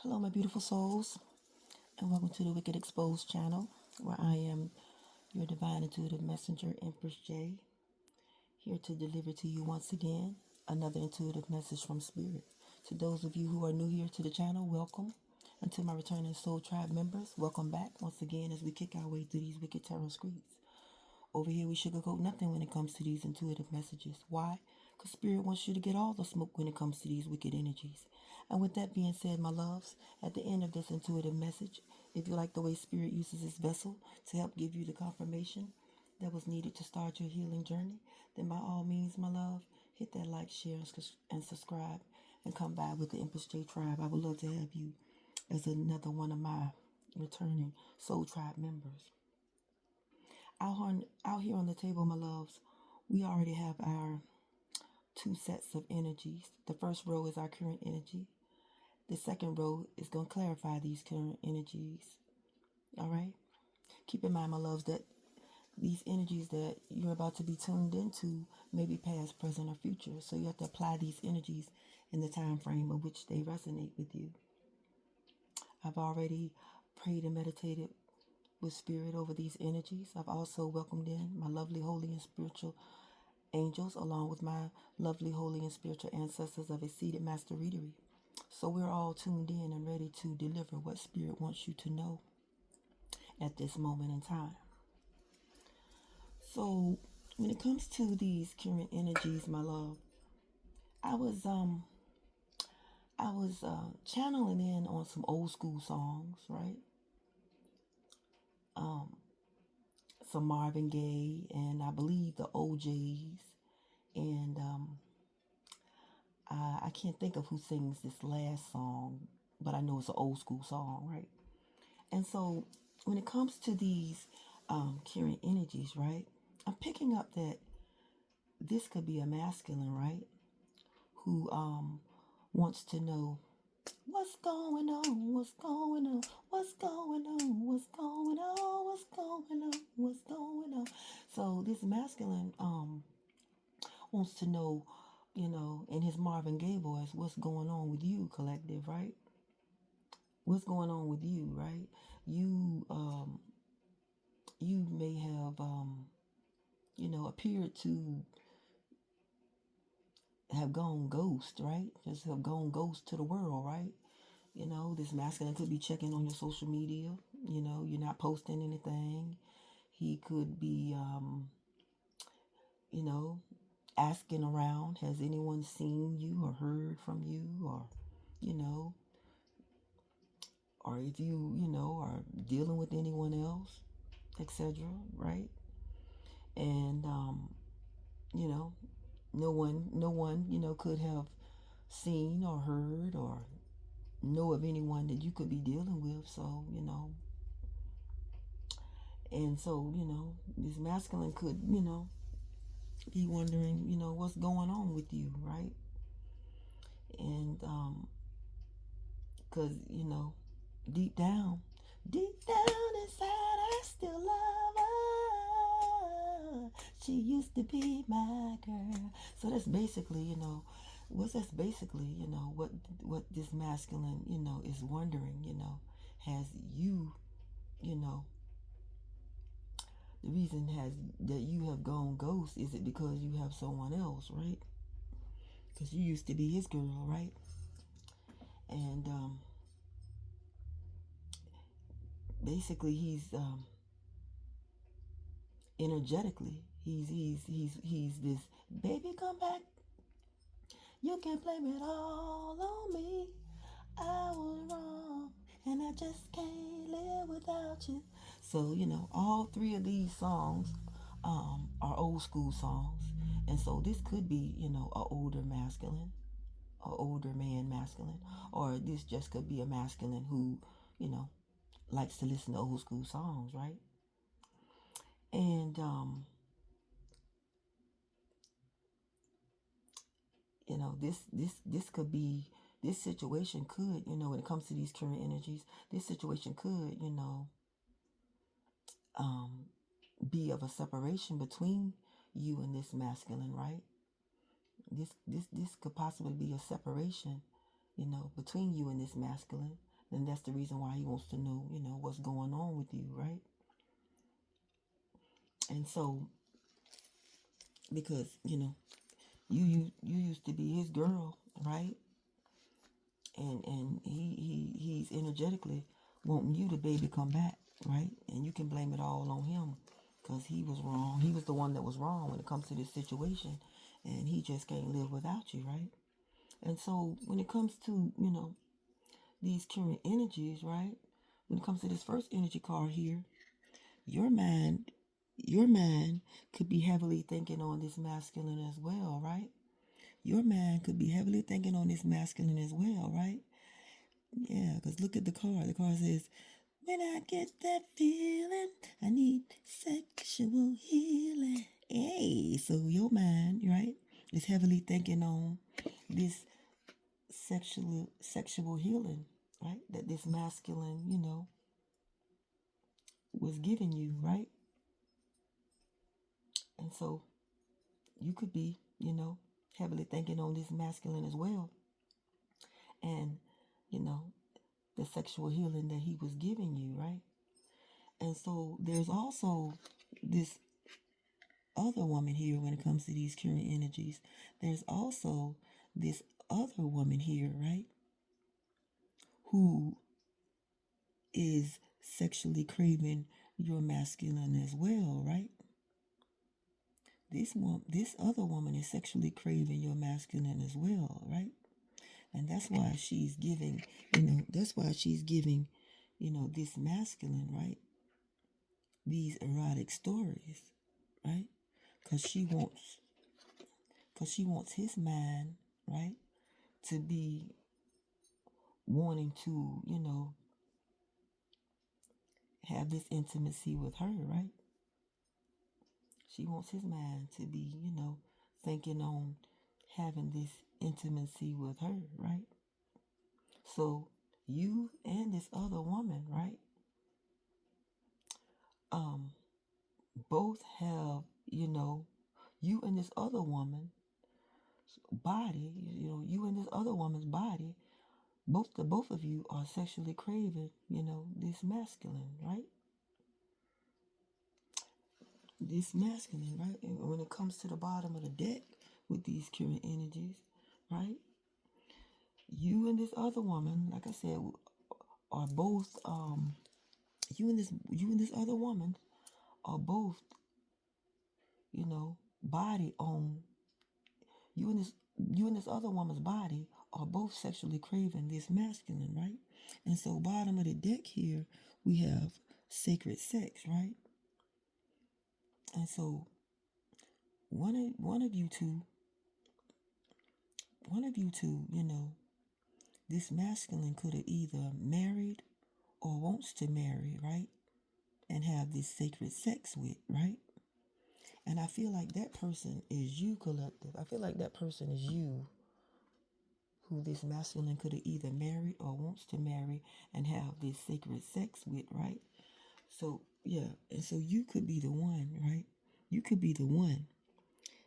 Hello, my beautiful souls, and welcome to the Wicked Exposed channel, where I am your divine intuitive messenger, Empress J, here to deliver to you once again another intuitive message from Spirit. To those of you who are new here to the channel, welcome. And to my returning Soul Tribe members, welcome back once again as we kick our way through these wicked tarot streets. Over here, we sugarcoat nothing when it comes to these intuitive messages. Why? Because Spirit wants you to get all the smoke when it comes to these wicked energies. And with that being said, my loves, at the end of this intuitive message, if you like the way Spirit uses this vessel to help give you the confirmation that was needed to start your healing journey, then by all means, my love, hit that like, share, and subscribe, and come by with the Empress J Tribe. I would love to have you as another one of my returning Soul Tribe members. Out here on the table, my loves, we already have our two sets of energies. The first row is our current energy. The second row is going to clarify these current energies. All right? Keep in mind, my loves, that these energies that you're about to be tuned into may be past, present, or future. So you have to apply these energies in the time frame of which they resonate with you. I've already prayed and meditated with Spirit over these energies. I've also welcomed in my lovely, holy, and spiritual angels, along with my lovely, holy, and spiritual ancestors of Exceeded Master Readery. So we're all tuned in and ready to deliver what Spirit wants you to know at this moment in time. So when it comes to these current energies, my love, I was channeling in on some old school songs, right? Some Marvin Gaye and I believe the OJs, and I can't think of who sings this last song, but I know it's an old school song, right? And so when it comes to these current energies, right, I'm picking up that this could be a masculine, right, who wants to know what's going on, what's going on, what's going on, what's going on, what's going on, what's going on. So this masculine wants to know, in his Marvin Gaye voice, what's going on with you, collective, right? What's going on with you, right? You may have appeared to have gone ghost, right? Just have gone ghost to the world, right? This masculine could be checking on your social media. You're not posting anything. He could be, asking around, has anyone seen you or heard from you, or, you know, or if you are dealing with anyone else, etc., right? And, you know, no one could have seen or heard or know of anyone that you could be dealing with. So, and so, this masculine could, be wondering, what's going on with you, right? And, because, deep down inside, I still love her. She used to be my girl. So that's basically, what this masculine, is wondering, has you, you know, the reason has that you have gone ghost, is it because you have someone else, right? Because you used to be his girl, right? And basically, he's energetically, he's this baby, come back. You can blame it all on me. I was wrong, and I just can't live without you. So all three of these songs are old school songs, and so this could be a older masculine, a older man masculine, or this just could be a masculine who you know likes to listen to old school songs, right? And this could be, this situation could, when it comes to these current energies, this situation could, be of a separation between you and this masculine, right? This could possibly be a separation, between you and this masculine. then that's the reason why he wants to know, what's going on with you, right? And so, because, you used to be his girl, right? And he's energetically wanting you to baby come back, right? And you can blame it all on him because he was wrong. He was the one that was wrong when it comes to this situation, and he just can't live without you, right? And so when it comes to, these current energies, right? When it comes to this first energy card here, your mind, your mind could be heavily thinking on this masculine as well, right? Your mind could be heavily thinking on this masculine as well, right? Yeah, because look at the card. The card says, when I get that feeling, I need sexual healing. Hey, so your mind, right, is heavily thinking on this sexual healing, right? That this masculine, was giving you, right? And so you could be, heavily thinking on this masculine as well. And, you know, the sexual healing that he was giving you, right? And so there's also this other woman here when it comes to these current energies. There's also this other woman here, right? Who is sexually craving your masculine as well, right? This other woman is sexually craving your masculine as well, right? And that's why she's giving, this masculine, right? These erotic stories, right? Because she wants his mind, right? To be wanting to, have this intimacy with her, right? She wants his mind to be, thinking on having this intimacy with her, right? So you and this other woman, right? Both have, you and this other woman body, you and this other woman's body, both of you are sexually craving, this masculine, right? This masculine, right? And when it comes to the bottom of the deck with these current energies, right? You and this other woman, like I said, are both you and this other woman are both, body on you and this other woman's body are both sexually craving this masculine, right? And so bottom of the deck here, we have sacred sex, right? And so one of you two, this masculine could have either married or wants to marry, right? And have this sacred sex with, right? And I feel like that person is you, collective. I feel like that person is you, who this masculine could have either married or wants to marry and have this sacred sex with, right? So, yeah. And so you could be the one, right? You could be the one.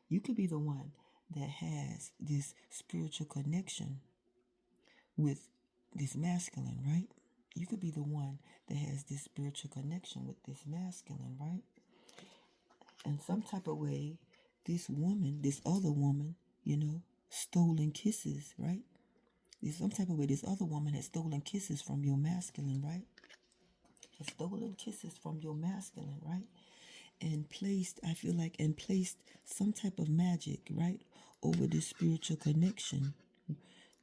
You could be the one that has this spiritual connection with this masculine, right? You could be the one that has this spiritual connection with this masculine, right? In some type of way, this other woman, stolen kisses, right? There's some type of way this other woman has stolen kisses from your masculine, right? Has stolen kisses from your masculine, right? And placed some type of magic, right? Over this spiritual connection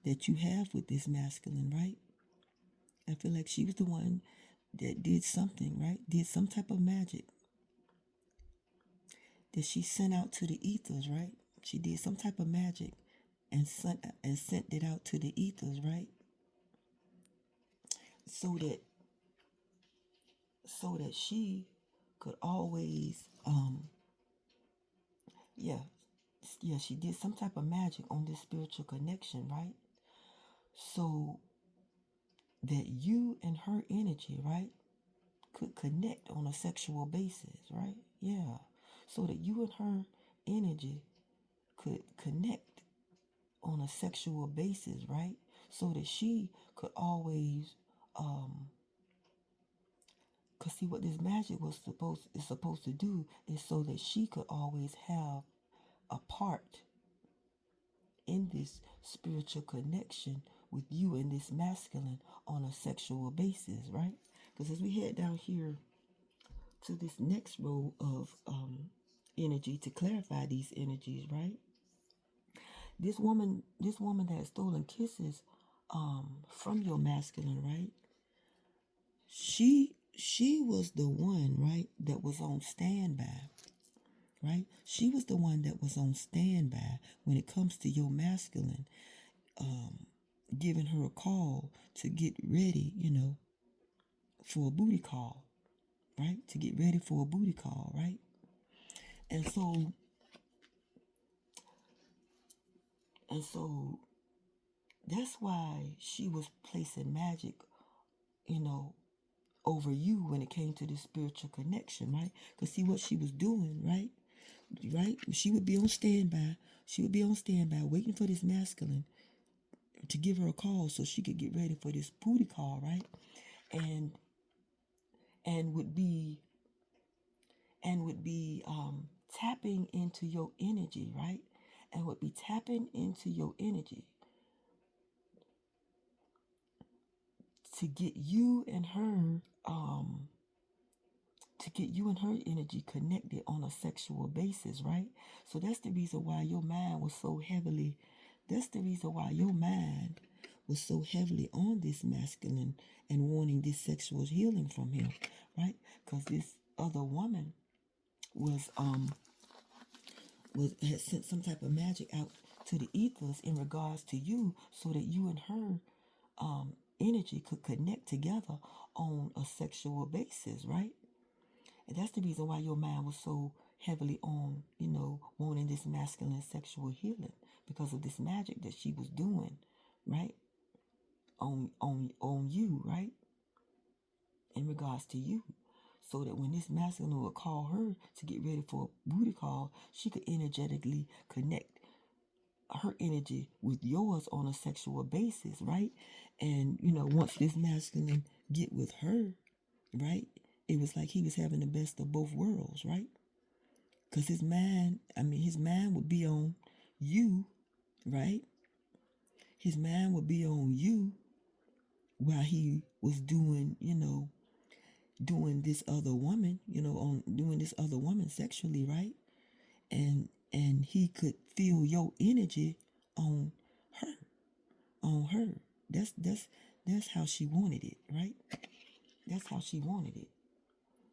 that you have with this masculine, right? I feel like she was the one that did something, right? Did some type of magic that she sent out to the ethers, right? She did some type of magic and sent it out to the ethers, right? So that she could always yeah she did some type of magic on this spiritual connection, right? So that you and her energy, right, could connect on a sexual basis, right? Yeah. So that you and her energy could connect on a sexual basis, right? So that she could always Cause see what this magic is supposed to do is so that she could always have a part in this spiritual connection with you and this masculine on a sexual basis, right? Because as we head down here to this next row of energy to clarify these energies, right? This woman that has stolen kisses from your masculine, right? She was the one, right, that was on standby, right? She was the one that was on standby when it comes to your masculine, giving her a call to get ready, for a booty call, right? To get ready for a booty call, right? And so that's why she was placing magic, you know, over you when it came to this spiritual connection, right? Because see what she was doing, right? Right? She would be on standby. She would be on standby waiting for this masculine to give her a call so she could get ready for this booty call, right? And and would be tapping into your energy, right? And would be tapping into your energy to get you and her energy connected on a sexual basis, right? So that's the reason why your mind was so heavily on this masculine and wanting this sexual healing from him, right? Because this other woman had sent some type of magic out to the ethers in regards to you so that you and her energy could connect together on a sexual basis, right? And that's the reason why your mind was so heavily on, wanting this masculine sexual healing because of this magic that she was doing, right? On you, right? In regards to you. So that when this masculine would call her to get ready for a booty call, she could energetically connect her energy with yours on a sexual basis, right? And once this masculine get with her, right, it was like he was having the best of both worlds, right? Because his mind would be on you, right? His mind would be on you while he was doing this other woman, doing this other woman sexually, right? And he could feel your energy on her, on her. That's how she wanted it, right? That's how she wanted it,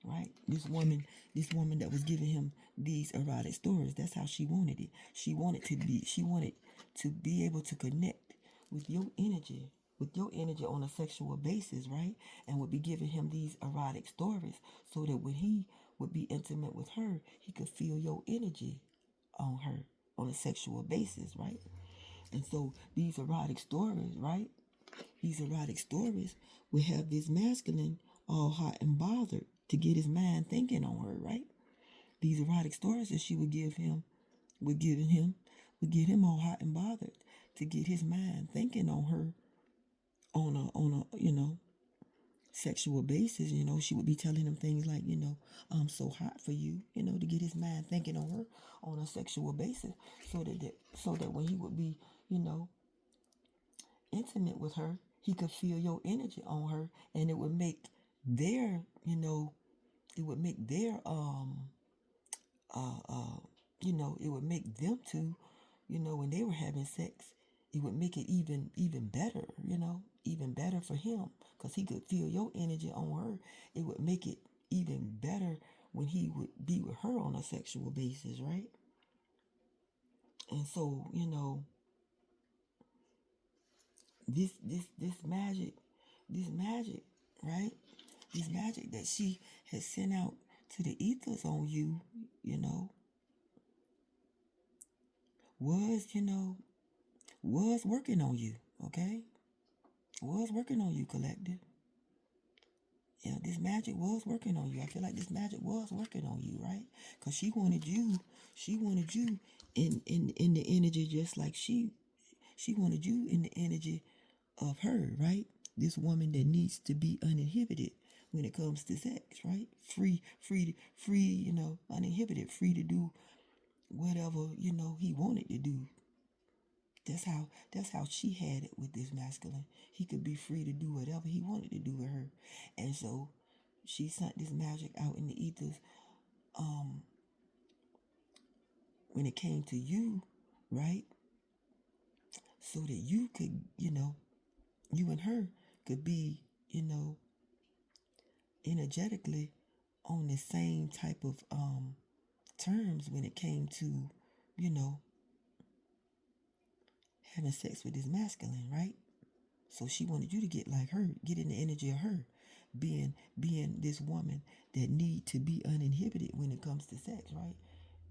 right? This woman that was giving him these erotic stories, that's how she wanted it. She wanted to be able to connect with your energy, on a sexual basis, right? And would be giving him these erotic stories so that when he would be intimate with her, he could feel your energy on her on a sexual basis, right? And so these erotic stories, right? These erotic stories would have this masculine all hot and bothered to get his mind thinking on her, right? These erotic stories that she would give him would get him all hot and bothered to get his mind thinking on her on a sexual basis. She would be telling him things like, I'm so hot for you, to get his mind thinking on her on a sexual basis, so that when he would be, intimate with her, he could feel your energy on her, and it would make their, it would make them two, when they were having sex, it would make it even better, even better for him, because he could feel your energy on her. It would make it even better when he would be with her on a sexual basis, right? And so, this magic, right? This magic that she has sent out to the ethers on you, was, was working on you, okay? Was working on you, collective. Yeah, this magic was working on you. I feel like this magic was working on you, right? Because she wanted you in the energy just like she wanted you in the energy of her, right? this woman that needs to be uninhibited when it comes to sex, right? Free, uninhibited, free to do whatever, he wanted to do. That's how she had it with this masculine. He could be free to do whatever he wanted to do with her. And so she sent this magic out in the ethers when it came to you, right? So that you could, you and her could be, energetically on the same type of terms when it came to, you know, having sex with this masculine, right? So she wanted you to get like her, get in the energy of her, being this woman that need to be uninhibited when it comes to sex, right?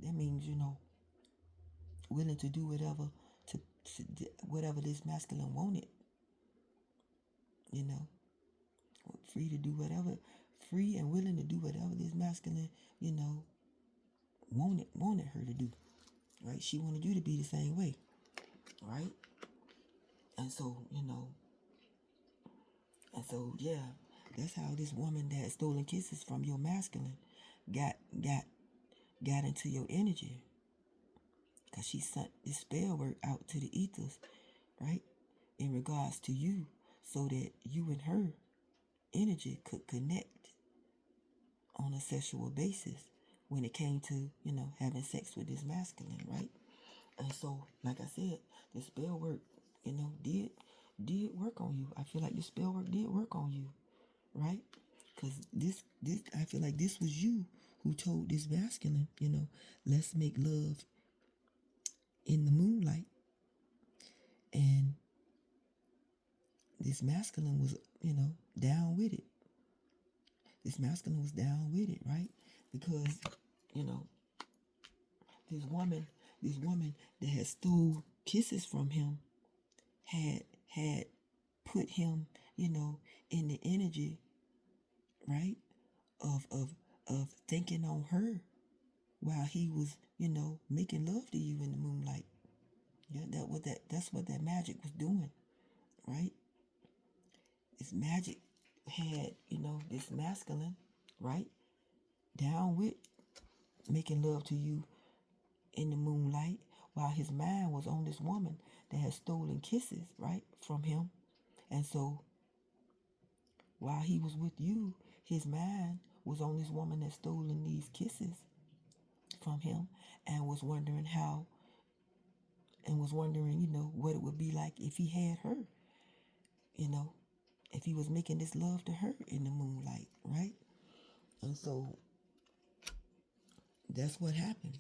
That means, willing to do whatever whatever this masculine wanted, you know, free to do whatever, free and willing to do whatever this masculine, wanted her to do, right? She wanted you to be the same way, right? And so, yeah, that's how this woman that had stolen kisses from your masculine got got got into your energy, because she sent this spell work out to the ethers, right? In regards to you, so that you and her energy could connect on a sexual basis when it came to, having sex with this masculine, right? And so, like I said, the spell work, did work on you. I feel like the spell work did work on you, right? Because this, I feel like this was you who told this masculine, let's make love in the moonlight. And this masculine was, down with it. This masculine was down with it, right? Because, you know, this woman that had stole kisses from him had put him, in the energy, right, of thinking on her while he was, making love to you in the moonlight. Yeah, that's what that magic was doing, right? This magic had, this masculine, right, down with making love to you in the moonlight, while his mind was on this woman that had stolen kisses, right, from him. And so while he was with you, his mind was on this woman that stolen these kisses from him, and was wondering what it would be like if he had her, if he was making this love to her in the moonlight, right? And so that's what happened.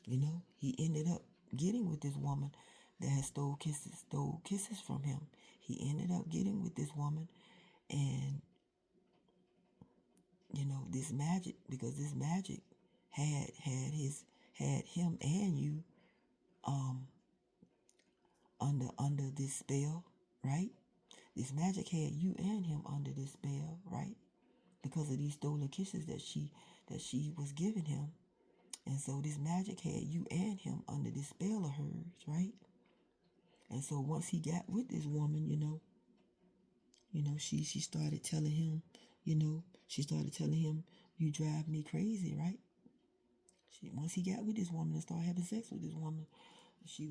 He ended up getting with this woman that had stole kisses from him. He ended up getting with this woman, and this magic, because this magic had him and you under this spell, right? This magic had you and him under this spell, right? Because of these stolen kisses that she was giving him. And so this magic had you and him under this spell of hers, right? And so once he got with this woman, she started telling him, you drive me crazy, right? Once he got with this woman and started having sex with this woman, she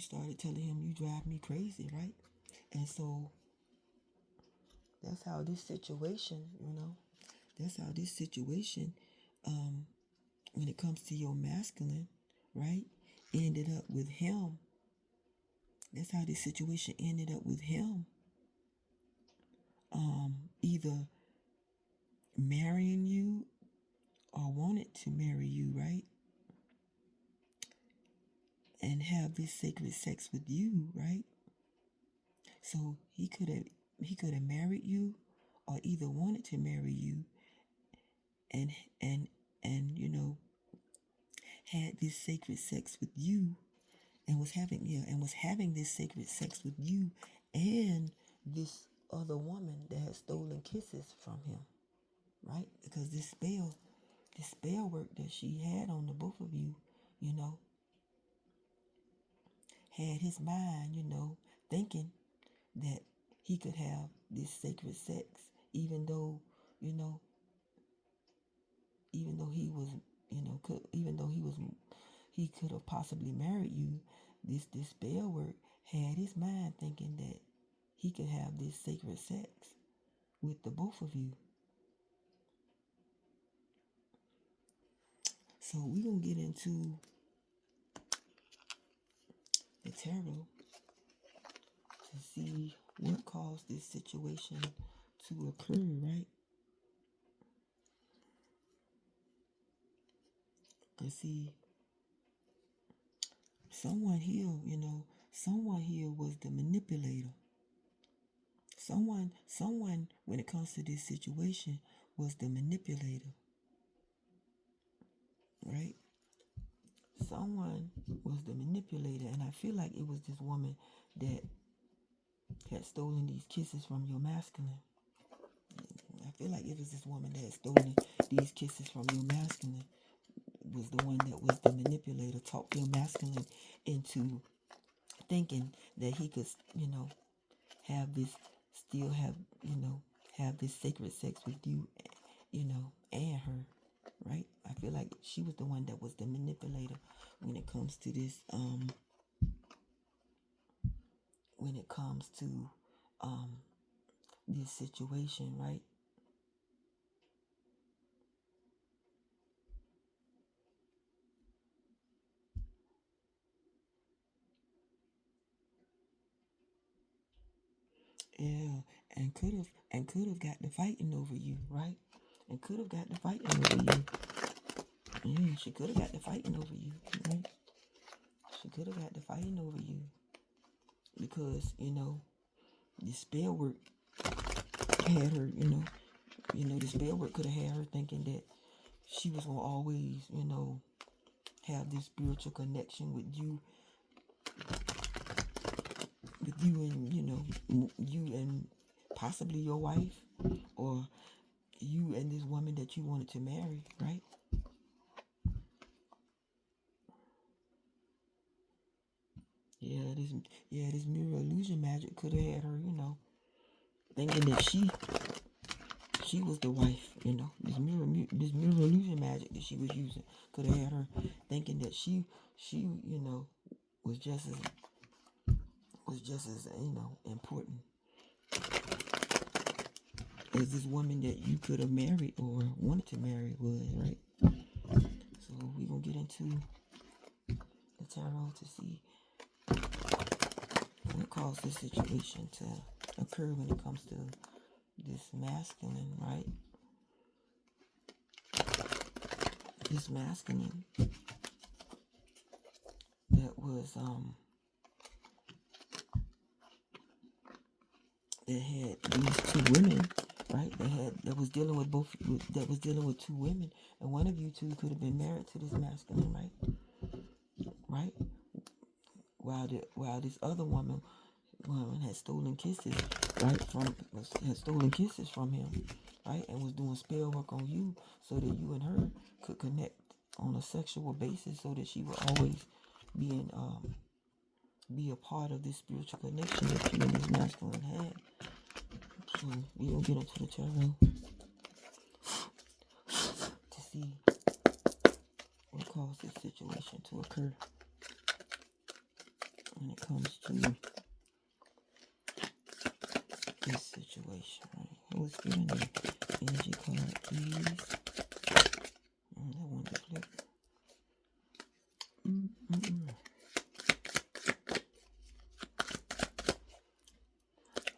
started telling him, you drive me crazy, right? And so that's how this situation, when it comes to your masculine, right, ended up with him. That's how this situation ended up with him. Either marrying you or wanted to marry you, right? And have this sacred sex with you, right? So he could have married you, or either wanted to marry you, and had this sacred sex with you, and was having this sacred sex with you and this other woman that had stolen kisses from him, right? Because this spell work that she had on the both of you, had his mind, thinking that he could have this sacred sex, even though, you know, even though he was, even though he could have possibly married you, this spell work had his mind thinking that he could have this sacred sex with the both of you. So we're going to get into the tarot to see what caused this situation to occur, right? And see, someone here, someone here was the manipulator. Someone, when it comes to this situation, was the manipulator, right? Someone was the manipulator, and I feel like it was this woman that had stolen these kisses from your masculine. I feel like it was this woman that had stolen these kisses from your masculine, was the one that was the manipulator, talked your masculine into thinking that he could, have this, still have, have this sacred sex with you, and her, right? I feel like she was the one that was the manipulator when it comes to this, when it comes to this situation, right? Yeah, and could have got the fighting over you, right? And could have got the fighting over you. Yeah, she could have got the fighting over you, right? She could have got the fighting over you because the spell work had her, the spell work could have had her thinking that she was gonna always, have this spiritual connection you and possibly your wife, or you and this woman that you wanted to marry, right? This mirror illusion magic could have had her, thinking that she was the wife, this mirror illusion magic that she was using could have had her thinking that she was just as important as this woman that you could have married or wanted to marry was, right? So we're gonna get into the tarot to see what caused this situation to occur when it comes to this masculine, right? This masculine that was that had these two women, right? That was dealing with two women, and one of you two could have been married to this masculine, right? Right? While this other woman had stolen kisses, right? Had stolen kisses from him, right? And was doing spell work on you so that you and her could connect on a sexual basis, so that she would always be a part of this spiritual connection that you and this masculine had. So we will get into the tarot to see what caused this situation to occur when it comes to this situation, right? Who's giving the energy card, please? That one to flip.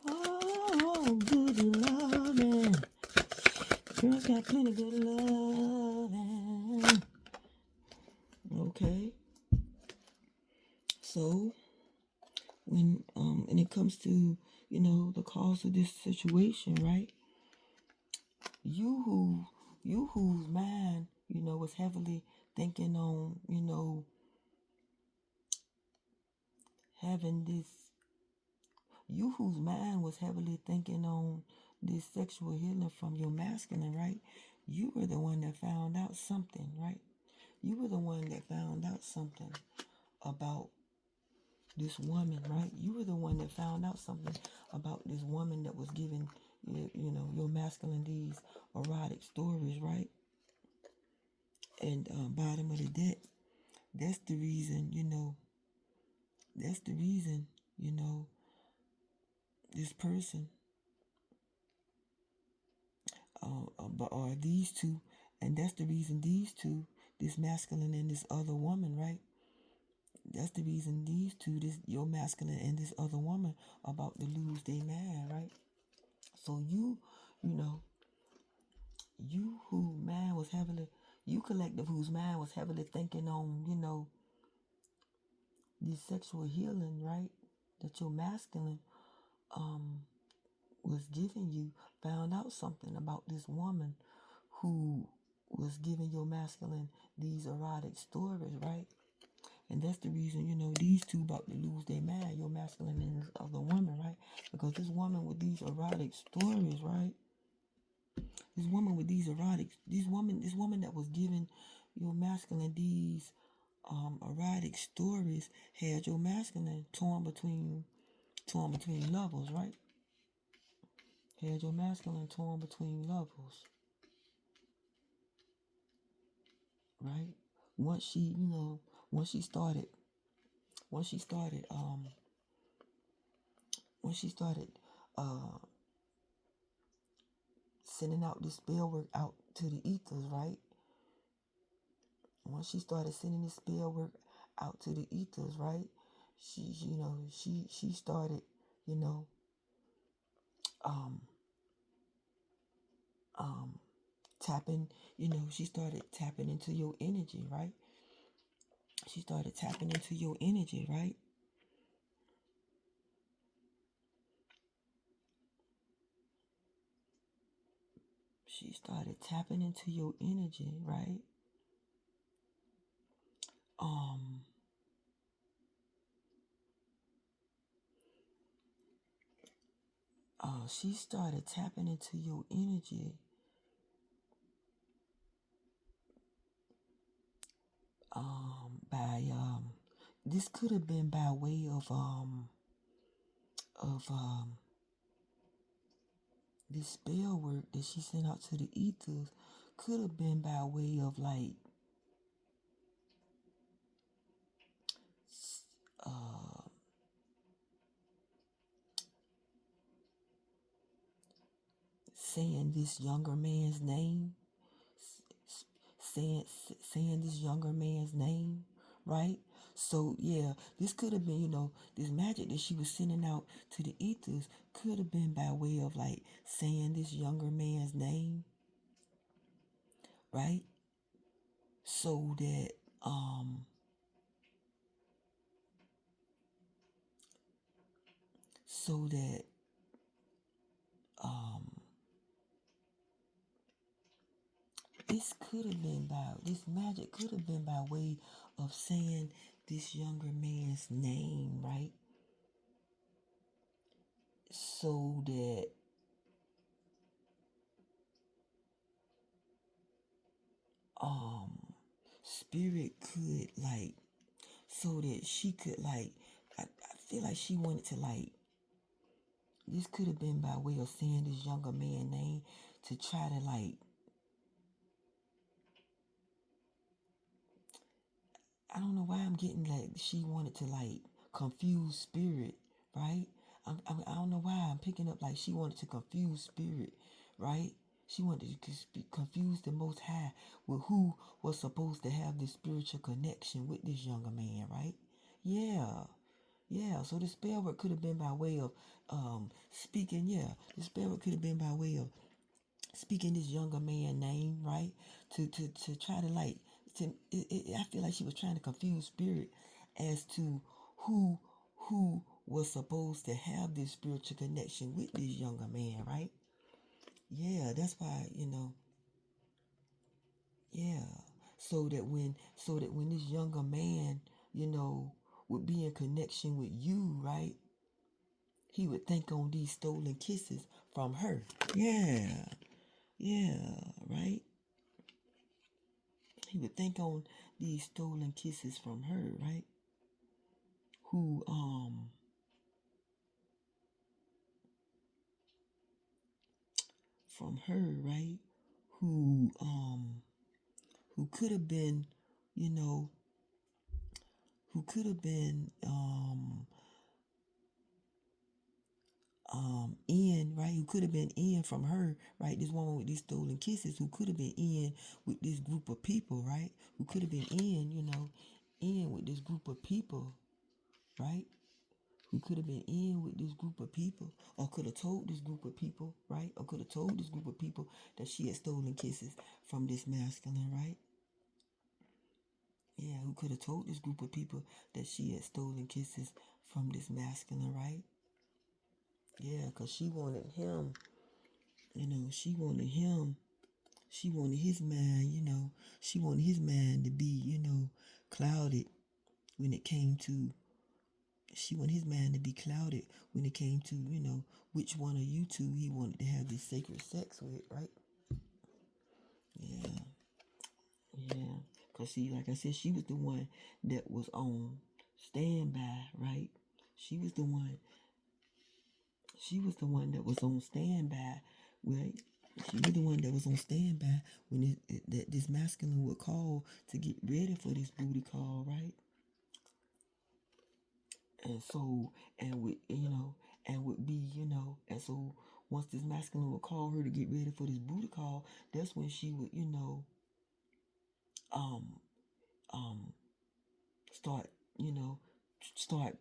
Oh, good loving. Girls got plenty good loving. Okay. So when it comes to the cause of this situation, right? You whose mind was heavily thinking on having this. You whose mind was heavily thinking on this sexual healing from your masculine, right? You were the one that found out something, right? You were the one that found out something about this woman, right? You were the one that found out something about this woman that was giving your masculine these erotic stories, right? And bottom of the deck, that's the reason, this person, or these two, and that's the reason these two, this masculine and this other woman, right? That's the reason these two, this your masculine and this other woman, about to lose their man, right? So you who man was heavily, you collective whose mind was heavily thinking on, this sexual healing, right? That your masculine was giving you, found out something about this woman who was giving your masculine these erotic stories, right? And that's the reason, these two about to lose their mind, your masculine and this other woman, right? Because this woman with these erotic stories, right? This woman with these erotic, this woman that was giving your masculine these erotic stories had your masculine torn between levels, right? Had your masculine torn between levels, right? Once she, once she started, once she started, once she started sending out this spell work out to the ethers, right? Once she started sending this spell work out to the ethers, right? She started, tapping, she started tapping into your energy, right? She started tapping into your energy, right? She started tapping into your energy, right? She started tapping into your energy by this could have been by way of this spell work that she sent out to the ethers, could have been by way of like saying this younger man's name, saying this younger man's name, right? So yeah, this could have been, this magic that she was sending out to the ethers could have been by way of like saying this younger man's name, right? So that so that this magic could have been by way of saying this younger man's name, right? So that spirit could like, so that she could like, I feel like she wanted to like, this could have been by way of saying this younger man's name to try to like, I don't know why I'm getting like she wanted to like confuse spirit, right? I don't know why I'm picking up like she wanted to confuse spirit, right? She wanted to confuse the Most High with who was supposed to have this spiritual connection with this younger man, right? Yeah. Yeah, so the spell work could have been by way of speaking, yeah. The spell work could have been by way of speaking this younger man name, right? To try to like, I feel like she was trying to confuse spirit as to who was supposed to have this spiritual connection with this younger man, right? Yeah, that's why, yeah. So that when this younger man, would be in connection with you, right? He would think on these stolen kisses from her. Yeah. Yeah, right? He would think on these stolen kisses from her, right? Who from her, right? Who could have been, you know, who could have been in, right? Who could have been in from her, right? This woman with these stolen kisses, who could have been in with this group of people, right? Who could have been in, in with this group of people, right? Who could have been in with this group of people, or could have told this group of people, right? Or could have told this group of people that she had stolen kisses from this masculine, right? Yeah, who could have told this group of people that she had stolen kisses from this masculine, right? Yeah, because she wanted him, she wanted him, she wanted his man, she wanted his man to be, clouded when it came to, she wanted his man to be clouded when it came to, which one of you two he wanted to have this sacred sex with, right? Yeah, yeah. Because see, like I said, she was the one that was on standby, right? She was the one that was on standby, right? She was the one that was on standby when that this masculine would call to get ready for this booty call, right? And so, and would, and would be, and so once this masculine would call her to get ready for this booty call, that's when she would, um, um, start, start,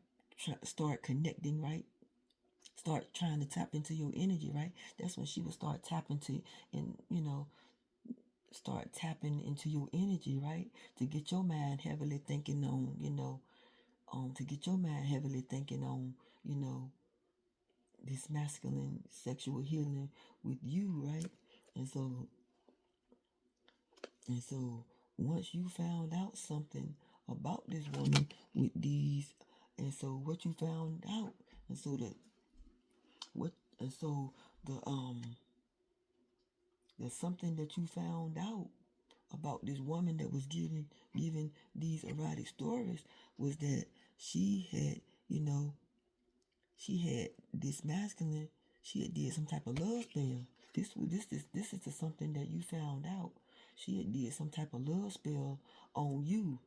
start connecting, right? Start trying to tap into your energy, right? That's when she would start tapping to, and start tapping into your energy, right? To get your mind heavily thinking on, to get your mind heavily thinking on, this masculine sexual healing with you, right? And so, and so once you found out something about this woman with these, and so what you found out, and so the what, and so there's something that you found out about this woman that was giving these erotic stories was that she had, she had this masculine, she had did some type of love spell. This is something that you found out. She had did some type of love spell on you.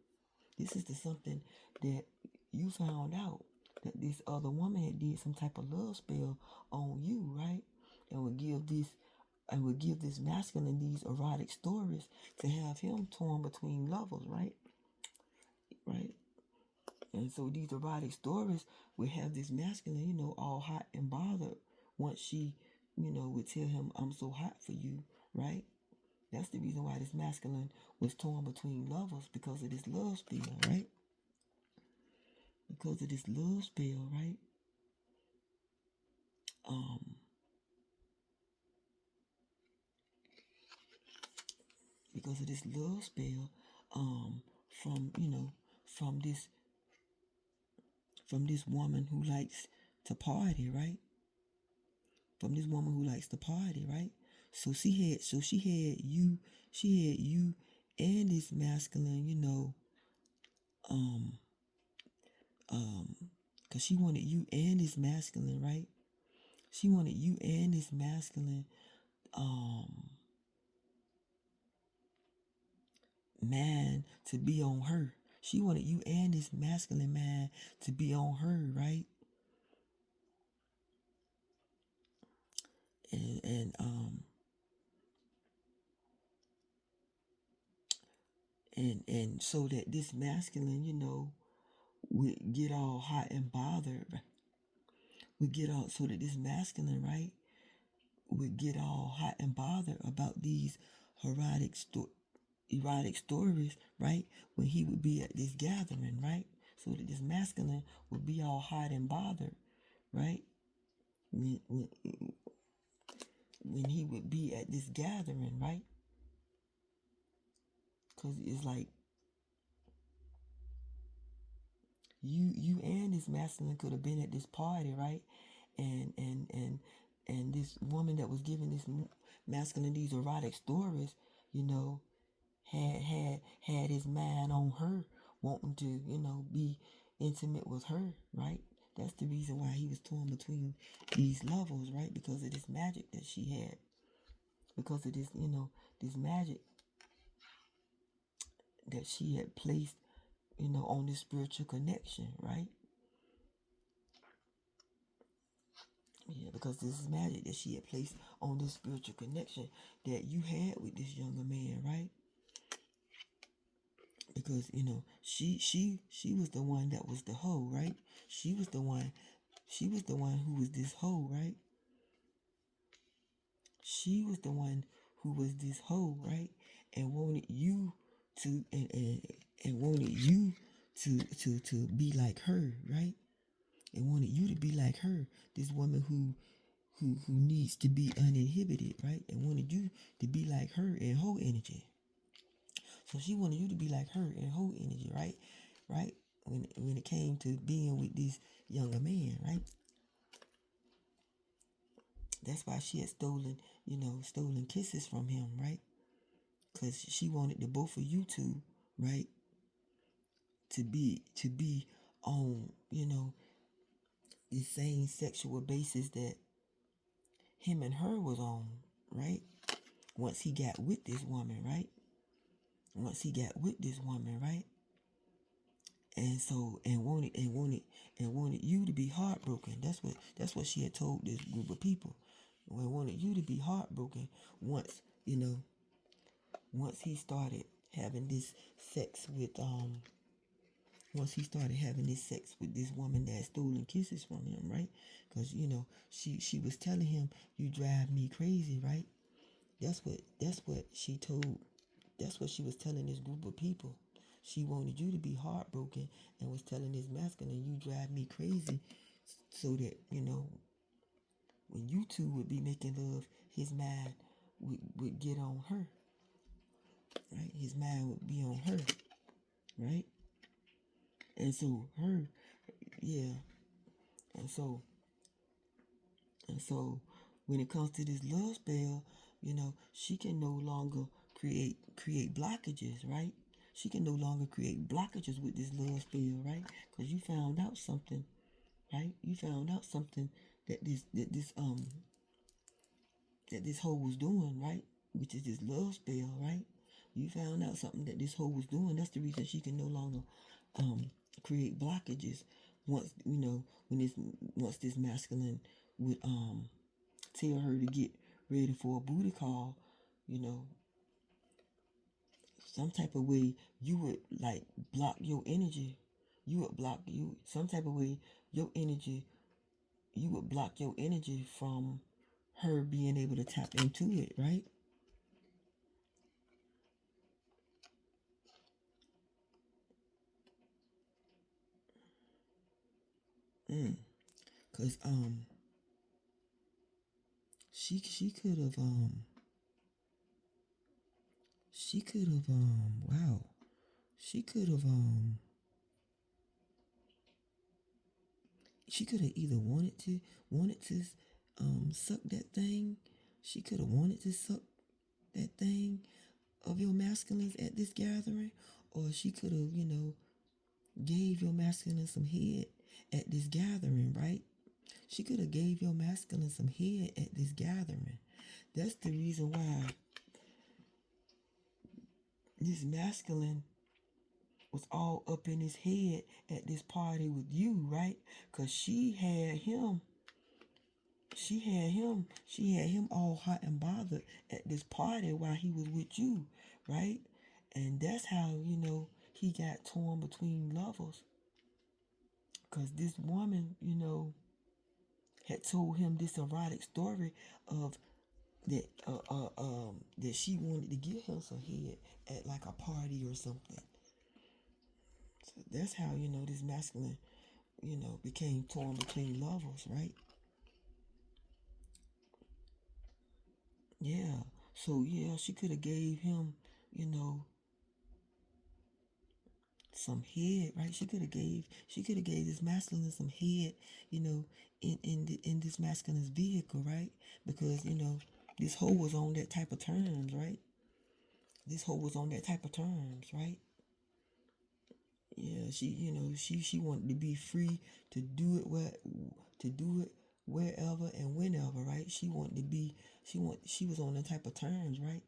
This is the something that you found out, that this other woman had did some type of love spell on you, right? And would give this masculine these erotic stories to have him torn between lovers, right? Right. And so these erotic stories would have this masculine, all hot and bothered once she, would tell him, I'm so hot for you, right? That's the reason why this masculine was torn between lovers, because of this love spell, right? Because of this love spell, right? Um, because of this love spell, from, from this woman who likes to party, right? From this woman who likes to party, right? She had you and this masculine, um, cause she wanted you and this masculine, right? She wanted you and this masculine, man to be on her. She wanted you and this masculine man to be on her, right? And and so that this masculine, would get all hot and bothered, would get all, so that this masculine, right, would get all hot and bothered about these erotic erotic stories, right? When he would be at this gathering, right? So that this masculine would be all hot and bothered, right? When he would be at this gathering, right? Because it's like you and this masculine could have been at this party, right? And this woman that was giving this masculine these erotic stories, you know, had his mind on her, wanting to, be intimate with her, right? That's the reason why he was torn between these levels, right? Because of this magic that she had. because of this, this magic that she had placed, on this spiritual connection, right? Yeah, because this is magic that she had placed on this spiritual connection that you had with this younger man, right? Because she was the one that was the hoe, right? She was the one who was this hoe, right? She was the one who was this hoe, right? And wanted you and wanted you to be like her, right? And wanted you to be like her, this woman who needs to be uninhibited, right? And wanted you to be like her in whole energy. So she wanted you to be like her in whole energy, right? Right? When it came to being with this younger man, right? That's why she had stolen kisses from him, right? Because she wanted the both of you two, right, to be on, the same sexual basis that him and her was on, right? Once he got with this woman, right? Once he got with this woman, right? And so and wanted you to be heartbroken. That's what she had told this group of people. We wanted you to be heartbroken once, once he started having this sex with once he started having this sex with this woman that had stolen kisses from him, right? Because she was telling him, "You drive me crazy," right? That's what she told. That's what she was telling this group of people. She wanted you to be heartbroken and was telling this masculine, "You drive me crazy," so that when you two would be making love, his mind would get on her, right? His mind would be on her, right? And so yeah, and so And so when it comes to this love spell, she can no longer create blockages, right? She can no longer create blockages with this love spell, right? Because you found out something, right? You found out something that this hoe was doing, right? Which is this love spell, right? You found out something that this hoe was doing. That's the reason she can no longer create blockages once once this masculine would tell her to get ready for a booty call, you know, some type of way you would like block your energy. You would block you some type of way your energy. You would block your energy from her being able to tap into it, right? Cause she could have wow, she could have either wanted to suck that thing. She could have wanted to suck that thing of your masculines at this gathering, or she could have gave your masculine some head at this gathering, right? She could have gave your masculine some head at this gathering. That's the reason why this masculine was all up in his head at this party with you, right? Cause she had him all hot and bothered at this party while he was with you, right? And that's how, he got torn between lovers. Cause this woman, had told him this erotic story of that she wanted to give him some head at like a party or something. So that's how this masculine became torn between lovers, right? Yeah. So yeah, she could have gave him, you know, some head, right? She could have gave this masculine some head, you know, in this masculine's vehicle, right? Because this hoe was on that type of terms, right? This hoe was on that type of terms, right? Yeah, she wanted to be free to do it wherever and whenever, right? She was on the type of terms, right?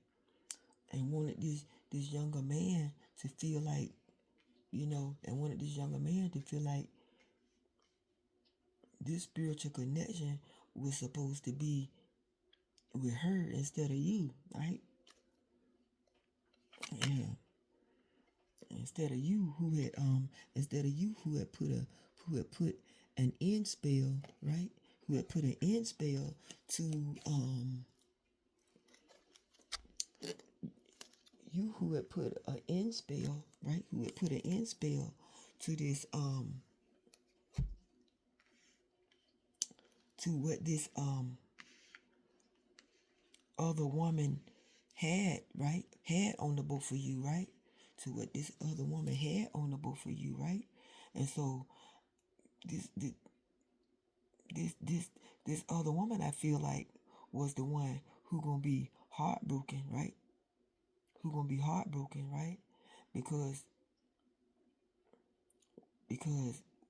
And wanted this younger man to feel like, and wanted this younger man to feel like this spiritual connection was supposed to be with her instead of you, right? Yeah. Instead of you who had put an end spell, right? Who had put an end spell to you who had put an end spell, right? Who had put an end spell to this to what this other woman had, right? Had on the both of you, right? To what this other woman had on the both of you, right? And so this this this this, this other woman, I feel like, was the one who gonna be heartbroken, right? Who gonna be heartbroken, right? Because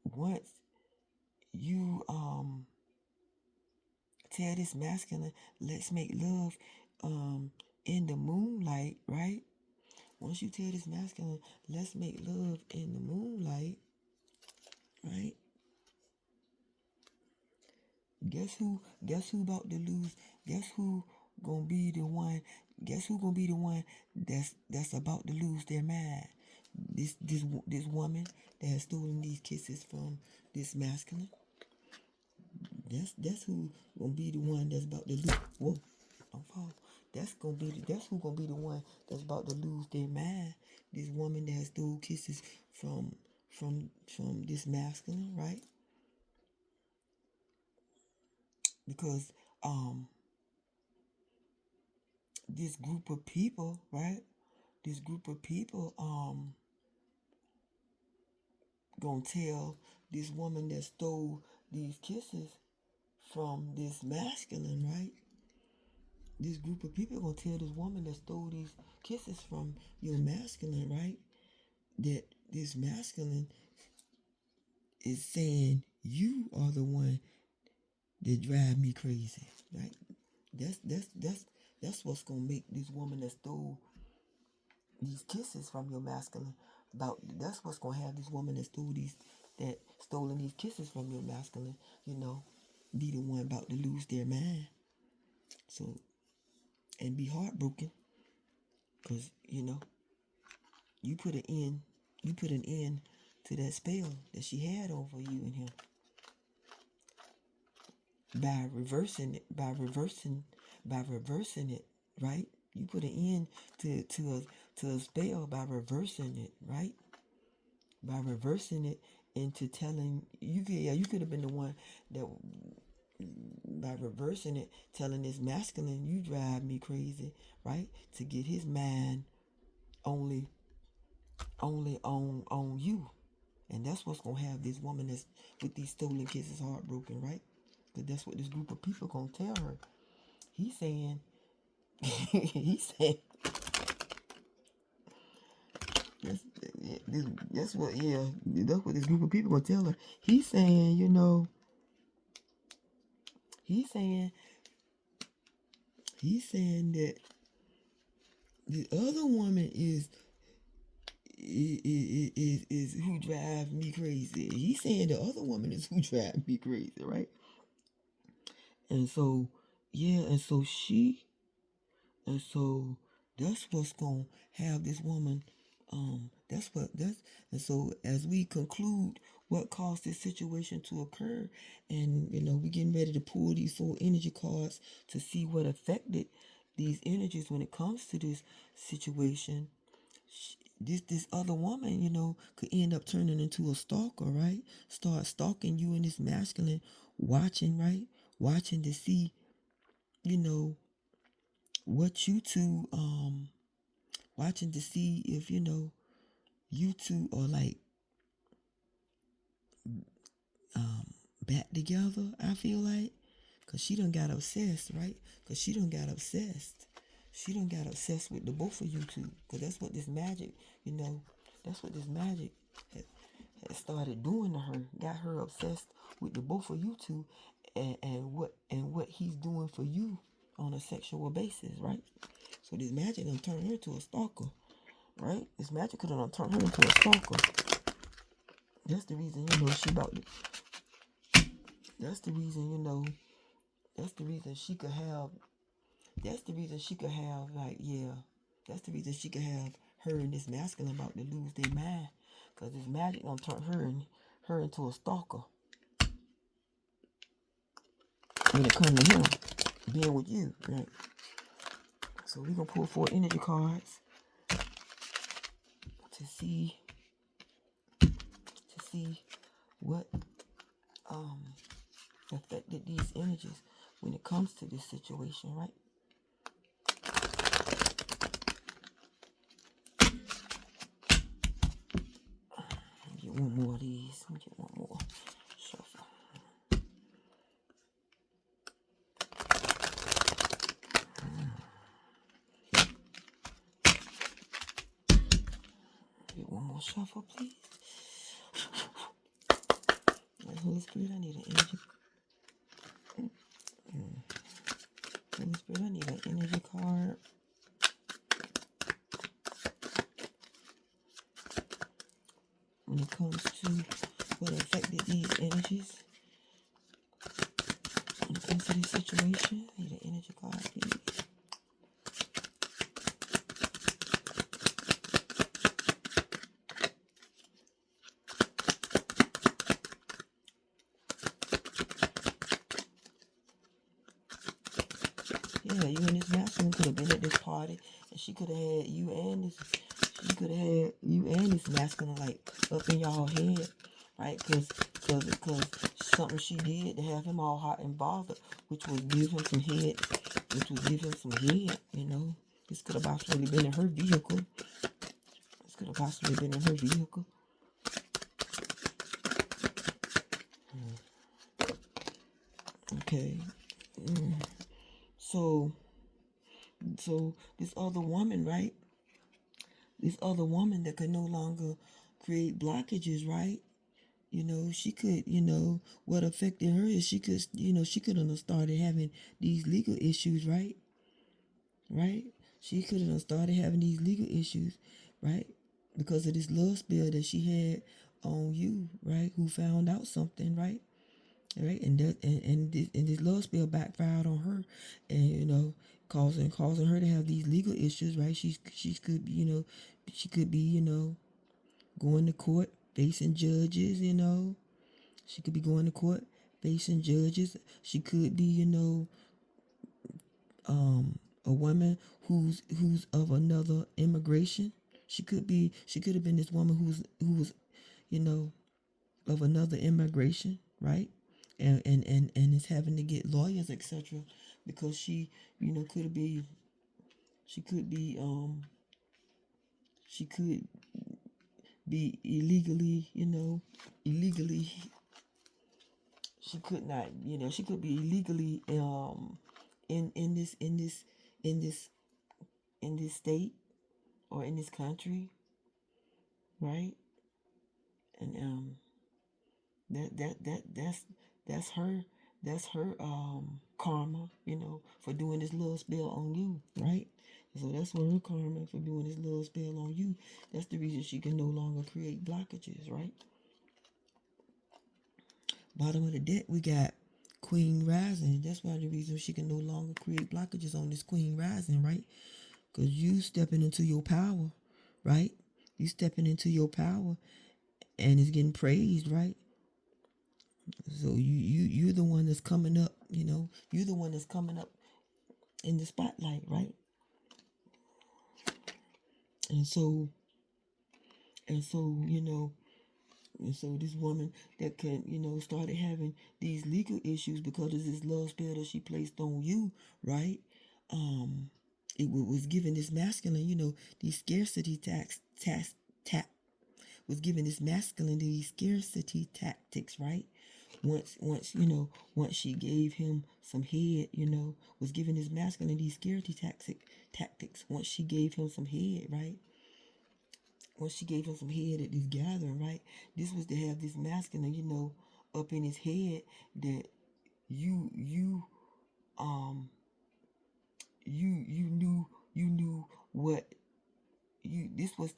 once you tell this masculine, let's make love in the moonlight, right? Once you tell this masculine, let's make love in the moonlight, right? Guess who about to lose? Guess who gonna be the one? Guess who gonna be the one that's about to lose their mind? This woman that has stolen these kisses from this masculine. That's who gonna be the one that's about to lose. Whoa, don't fall. That's who gonna be the one that's about to lose their mind. This woman that has stole kisses from this masculine, right? Because this group of people, right? This group of people gonna tell this woman that stole these kisses from this masculine, right? This group of people gonna tell this woman that stole these kisses from your masculine, right? That this masculine is saying you are the one that drive me crazy, right? That's what's gonna make this woman that stole these kisses from your masculine that's what's gonna have this woman that stolen these kisses from your masculine, be the one about to lose their mind. So, and be heartbroken, because you put an end to that spell that she had over you and him by reversing it, right? You put an end to a spell by reversing it, right? By reversing it into telling you could have been the one that, by reversing it, telling this masculine, you drive me crazy, right? To get his mind only on you. And that's what's gonna have this woman that's with these stolen kisses heartbroken, right? Because that's what this group of people gonna tell her. He's saying he's saying that's what this group of people gonna tell her. He's saying, he's saying that the other woman is who drives me crazy. He's saying the other woman is who drives me crazy, right? And so, yeah, and so that's what's gonna have this woman. And so as we conclude what caused this situation to occur, and we're getting ready to pull these 4 energy cards to see what affected these energies when it comes to this situation. This other woman, could end up turning into a stalker, right? Start stalking you and this masculine, watching, right? Watching to see, what you two, watching to see if, you two are like back together, I feel like. Because she done got obsessed, right? Because she done got obsessed. She done got obsessed with the both of you two. Because that's what this magic, that's what this magic had started doing to her. Got her obsessed with the both of you two. and what he's doing for you on a sexual basis, right? So this magic done turned her into a stalker, right? This magic could have turned her into a stalker. That's the reason, she about to. That's the reason, That's the reason she could have. That's the reason she could have, like, yeah. That's the reason she could have her and this masculine about to lose their mind, cause this magic gonna turn her into a stalker when it comes to him being with you, right? So we gonna pull 4 energy cards to see what affected these energies when it comes to this situation, right? Get one more of these. Let me get one more. Shuffle. Get one more shuffle, please. Holy Spirit, I need an energy. Holy Spirit, I need an energy card. When it comes to what affected these energies, when it comes to this situation, I need an energy card, please. Yeah, you and this masculine could have been at this party, and she could have had you and this masculine like up in y'all head, right? Cause something she did to have him all hot and bothered, which was give him some head, This could have possibly been in her vehicle. Okay. So this other woman, right? This other woman that could no longer create blockages, right? She could, what affected her is she could have started having these legal issues, right? Right? She could have started having these legal issues, right? Because of this love spell that she had on you, right? Who found out something, right? Right? And this love spell backfired on her, and causing her to have these legal issues, right? She could, she could be, going to court facing judges, She could be going to court facing judges. She could be, a woman who's of another immigration. She could have been this woman who was, of another immigration, right? And is having to get lawyers, etc. Because she, could be she could be illegally, she could not, she could be illegally in this state or in this country, right? And that's her karma, for doing this little spell on you, right? So that's what her karma for doing this little spell on you. That's the reason she can no longer create blockages, right? Bottom of the deck, we got Queen Rising. That's why the reason she can no longer create blockages on this Queen Rising, right? Because you stepping into your power, right? You stepping into your power and it's getting praised, right? So you're the one that's coming up, You're the one that's coming up in the spotlight, right? And so, and so this woman that can, started having these legal issues because of this love spell that she placed on you, right? It was given this masculine, these scarcity was given this masculine these scarcity tactics, right? Once she gave him some head, was giving this masculine these scarcity tactics. Once she gave him some head, right? Once she gave him some head at this gathering, right? This was to have this masculine, up in his head that you um you knew what you this was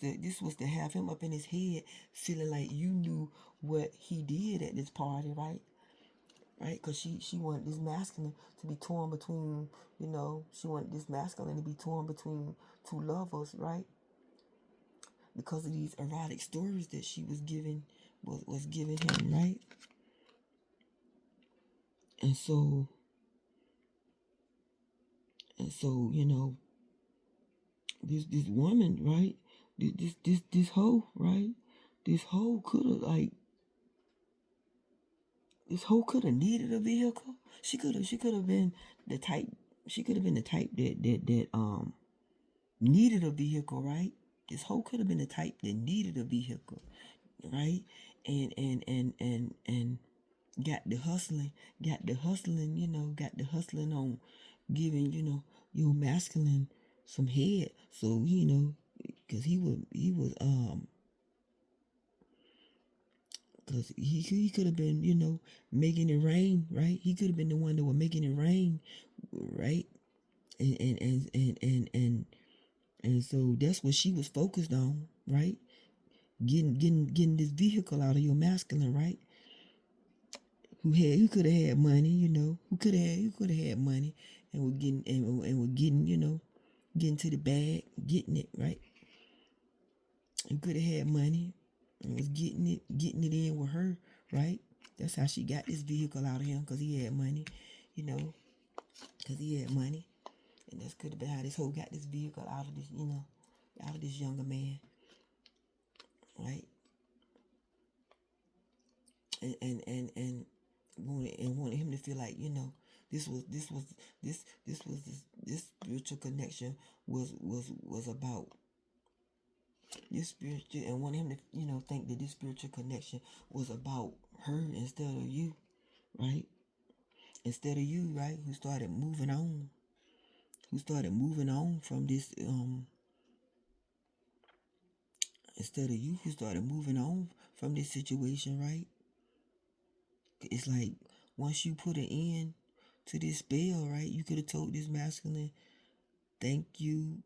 to have him up in his head feeling like you knew what he did at this party, right? Right, because she wanted this masculine to be torn between, she wanted this masculine to be torn between two lovers, right? Because of these erotic stories that she was giving, was giving him, right? And so this woman, right? This hoe, right? This hoe could have needed a vehicle. She could have been the type. She could have been the type that needed a vehicle, right? This hoe could have been the type that needed a vehicle, right? And got the hustling, got the hustling on giving, your masculine some head. So, because because he could have been, making it rain, right? He could have been the one that was making it rain, right? And so that's what she was focused on, right? Getting this vehicle out of your masculine, right? Who could have had money, who could have had money and was getting, getting to the bag, getting it, right? Who could have had money and was getting it in with her, right? That's how she got this vehicle out of him, because he had money, because he had money. And that's could have been how this hoe got this vehicle out of this, out of this younger man, right? And wanted him to feel like, this was this was this spiritual connection was about this spiritual, and wanted him to, think that this spiritual connection was about her instead of you, right? Instead of you, right? Who started moving on from this, instead of you who started moving on from this situation, right? It's like, once you put an end to this spell, right? You could have told this masculine, thank you.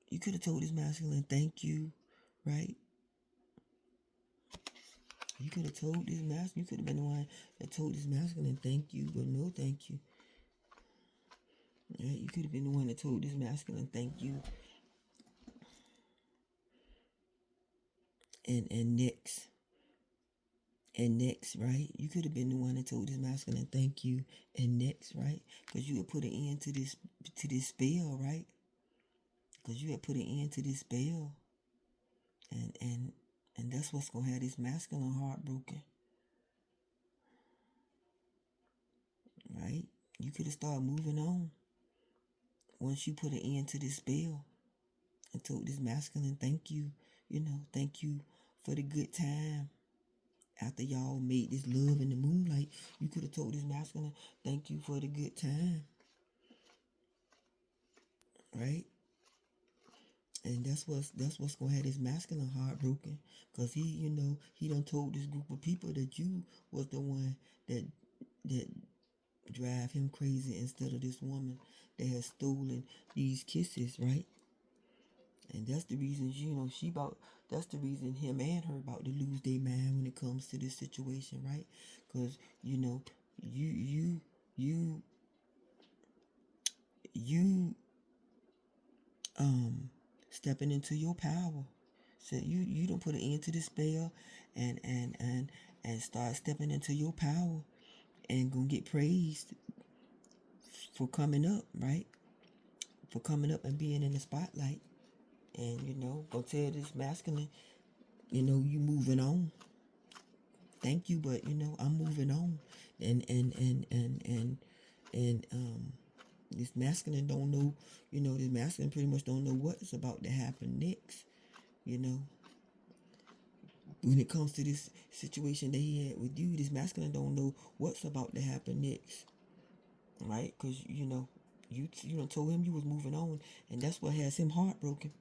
You could have told this masculine, thank you, right? You could have told this masculine, you could have been the one that told this masculine, thank you, but no thank you. Right? You could have been the one that told this masculine, thank you. And next. And next, right? You could have been the one that told this masculine, thank you. And next, right? Because you had put an end to this spell, right? Because you had put an end to this spell. And that's what's gonna have this masculine heart broken. Right? You could have started moving on once you put an end to this spell and told this masculine, thank you, thank you for the good time. After y'all made this love in the moonlight, you could have told this masculine, thank you for the good time. Right? And that's what's gonna have this masculine heart broken. Cause he done told this group of people that you was the one that drive him crazy, instead of this woman that has stolen these kisses, right? And that's the reason, that's the reason him and her about to lose their mind when it comes to this situation, right? Because, you stepping into your power. So you don't put an end to this spell, and start stepping into your power, and gonna get praised for coming up, right? For coming up and being in the spotlight. And gonna tell this masculine, you moving on. Thank you, but I'm moving on. And this masculine don't know, this masculine pretty much don't know what's about to happen next, when it comes to this situation that he had with you. This masculine don't know what's about to happen next, right? Because you told him you was moving on, and that's what has him heartbroken.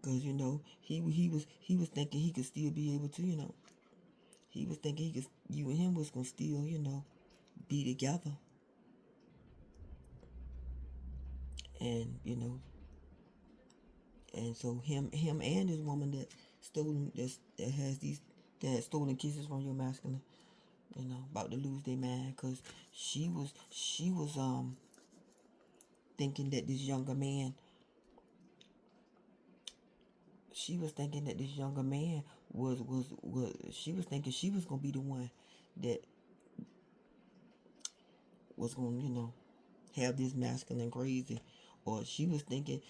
Because he was thinking he could still be able to he was thinking you and him was gonna still, be together. And and so him and his woman that has these that had stolen kisses from your masculine, about to lose their man, because she was thinking that this younger man she was thinking that this younger man was she was thinking she was gonna be the one that was gonna have this masculine crazy. Or she was thinking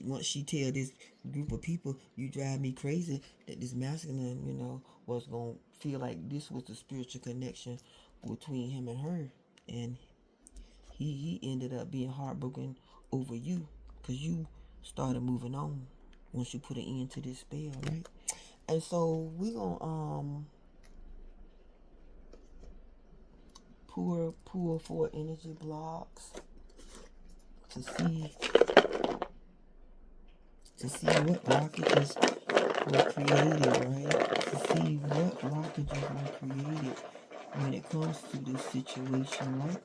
once she tell this group of people, you drive me crazy, that this masculine was gonna feel like this was the spiritual connection between him and her. And he ended up being heartbroken over you, because you started moving on once you put an end to this spell, right? And so we gonna pull 4 energy blocks to see what blockages were created, right? To see what blockages were created when it comes to this situation, right?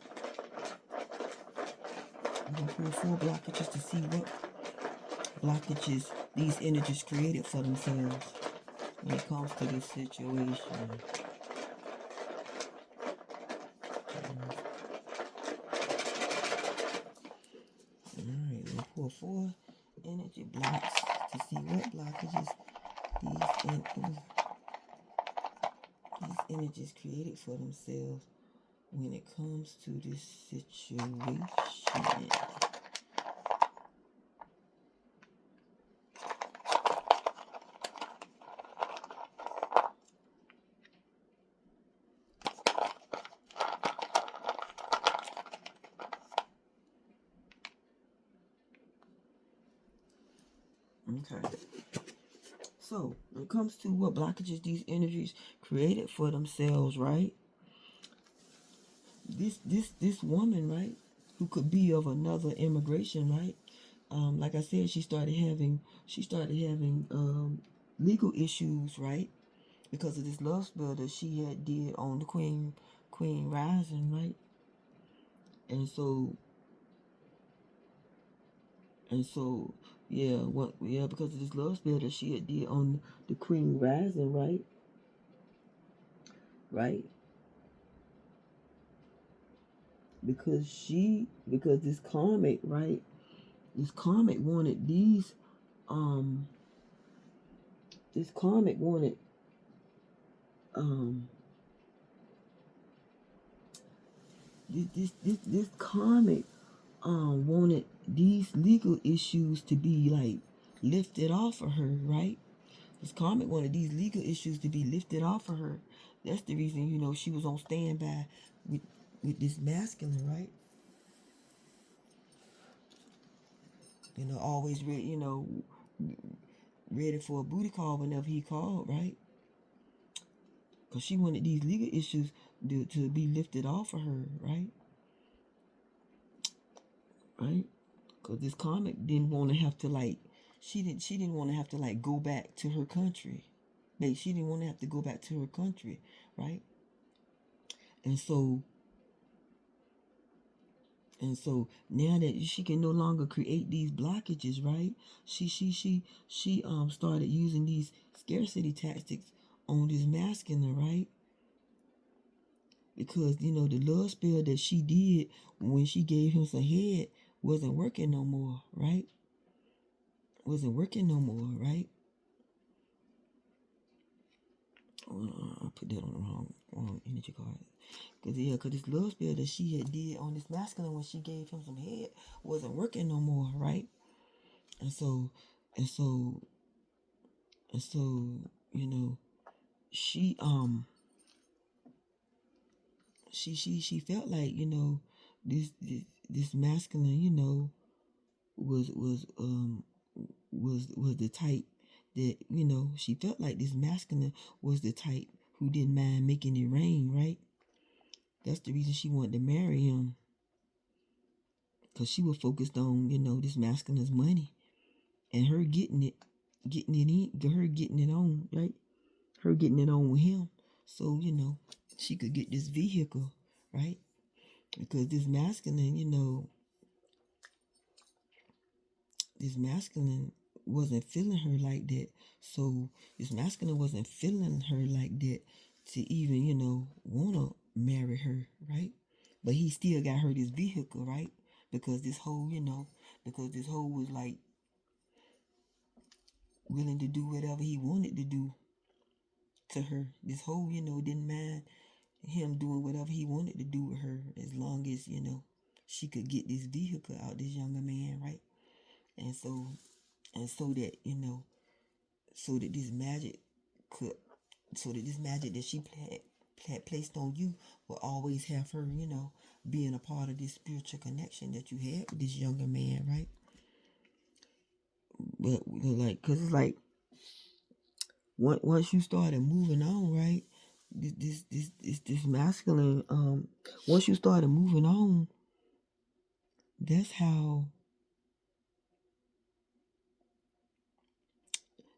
I'm gonna pull 4 blockages to see what blockages these energies created for themselves when it comes to this situation. Alright, we'll pull 4 energy blocks to see what blockages these energies created for themselves when it comes to this situation. Okay. So, when it comes to what blockages these energies created for themselves, right? This woman, right, who could be of another immigration, right? Like I said, she started having legal issues, right, because of this love spell that she had did on the Queen Rising, right? And so because of this love spell that she had did on the Queen Rising, right? Right? Because this karmic, right? This karmic wanted this karmic wanted this karmic wanted these legal issues to be like lifted off of her, right? This karmic wanted these legal issues to be lifted off of her. That's the reason, she was on standby with this masculine, right? Always ready, ready for a booty call whenever he called, right? Because she wanted these legal issues to be lifted off of her, right? Right? Because this comic didn't want to have to she didn't want to have to go back to her country. She didn't want to have to go back to her country, right? And so now that she can no longer create these blockages, right? She started using these scarcity tactics on this masculine, right? Because the love spell that she did when she gave him some head wasn't working no more, right? Wasn't working no more, right? I put that on the wrong energy card. Because this love spell that she had did on this masculine when she gave him some head wasn't working no more, right? And so, she she felt like this masculine was the type that she felt like this masculine was the type who didn't mind making it rain, right? That's the reason she wanted to marry him, because she was focused on this masculine's money and her getting it on, right? Her getting it on with him. so she could get this vehicle, right? Because this masculine wasn't feeling her like that. So this masculine wasn't feeling her like that to even, wanna marry her, right? But he still got her this vehicle, right? Because this whole, was like willing to do whatever he wanted to do to her. This whole, didn't mind him doing whatever he wanted to do with her as long as, she could get this vehicle out this younger man, right? And so that, so that this magic could so that this magic that she had placed on you will always have her, being a part of this spiritual connection that you had with this younger man, right? But like, cause it's like once you started moving on, right? This masculine. Once you started moving on, that's how.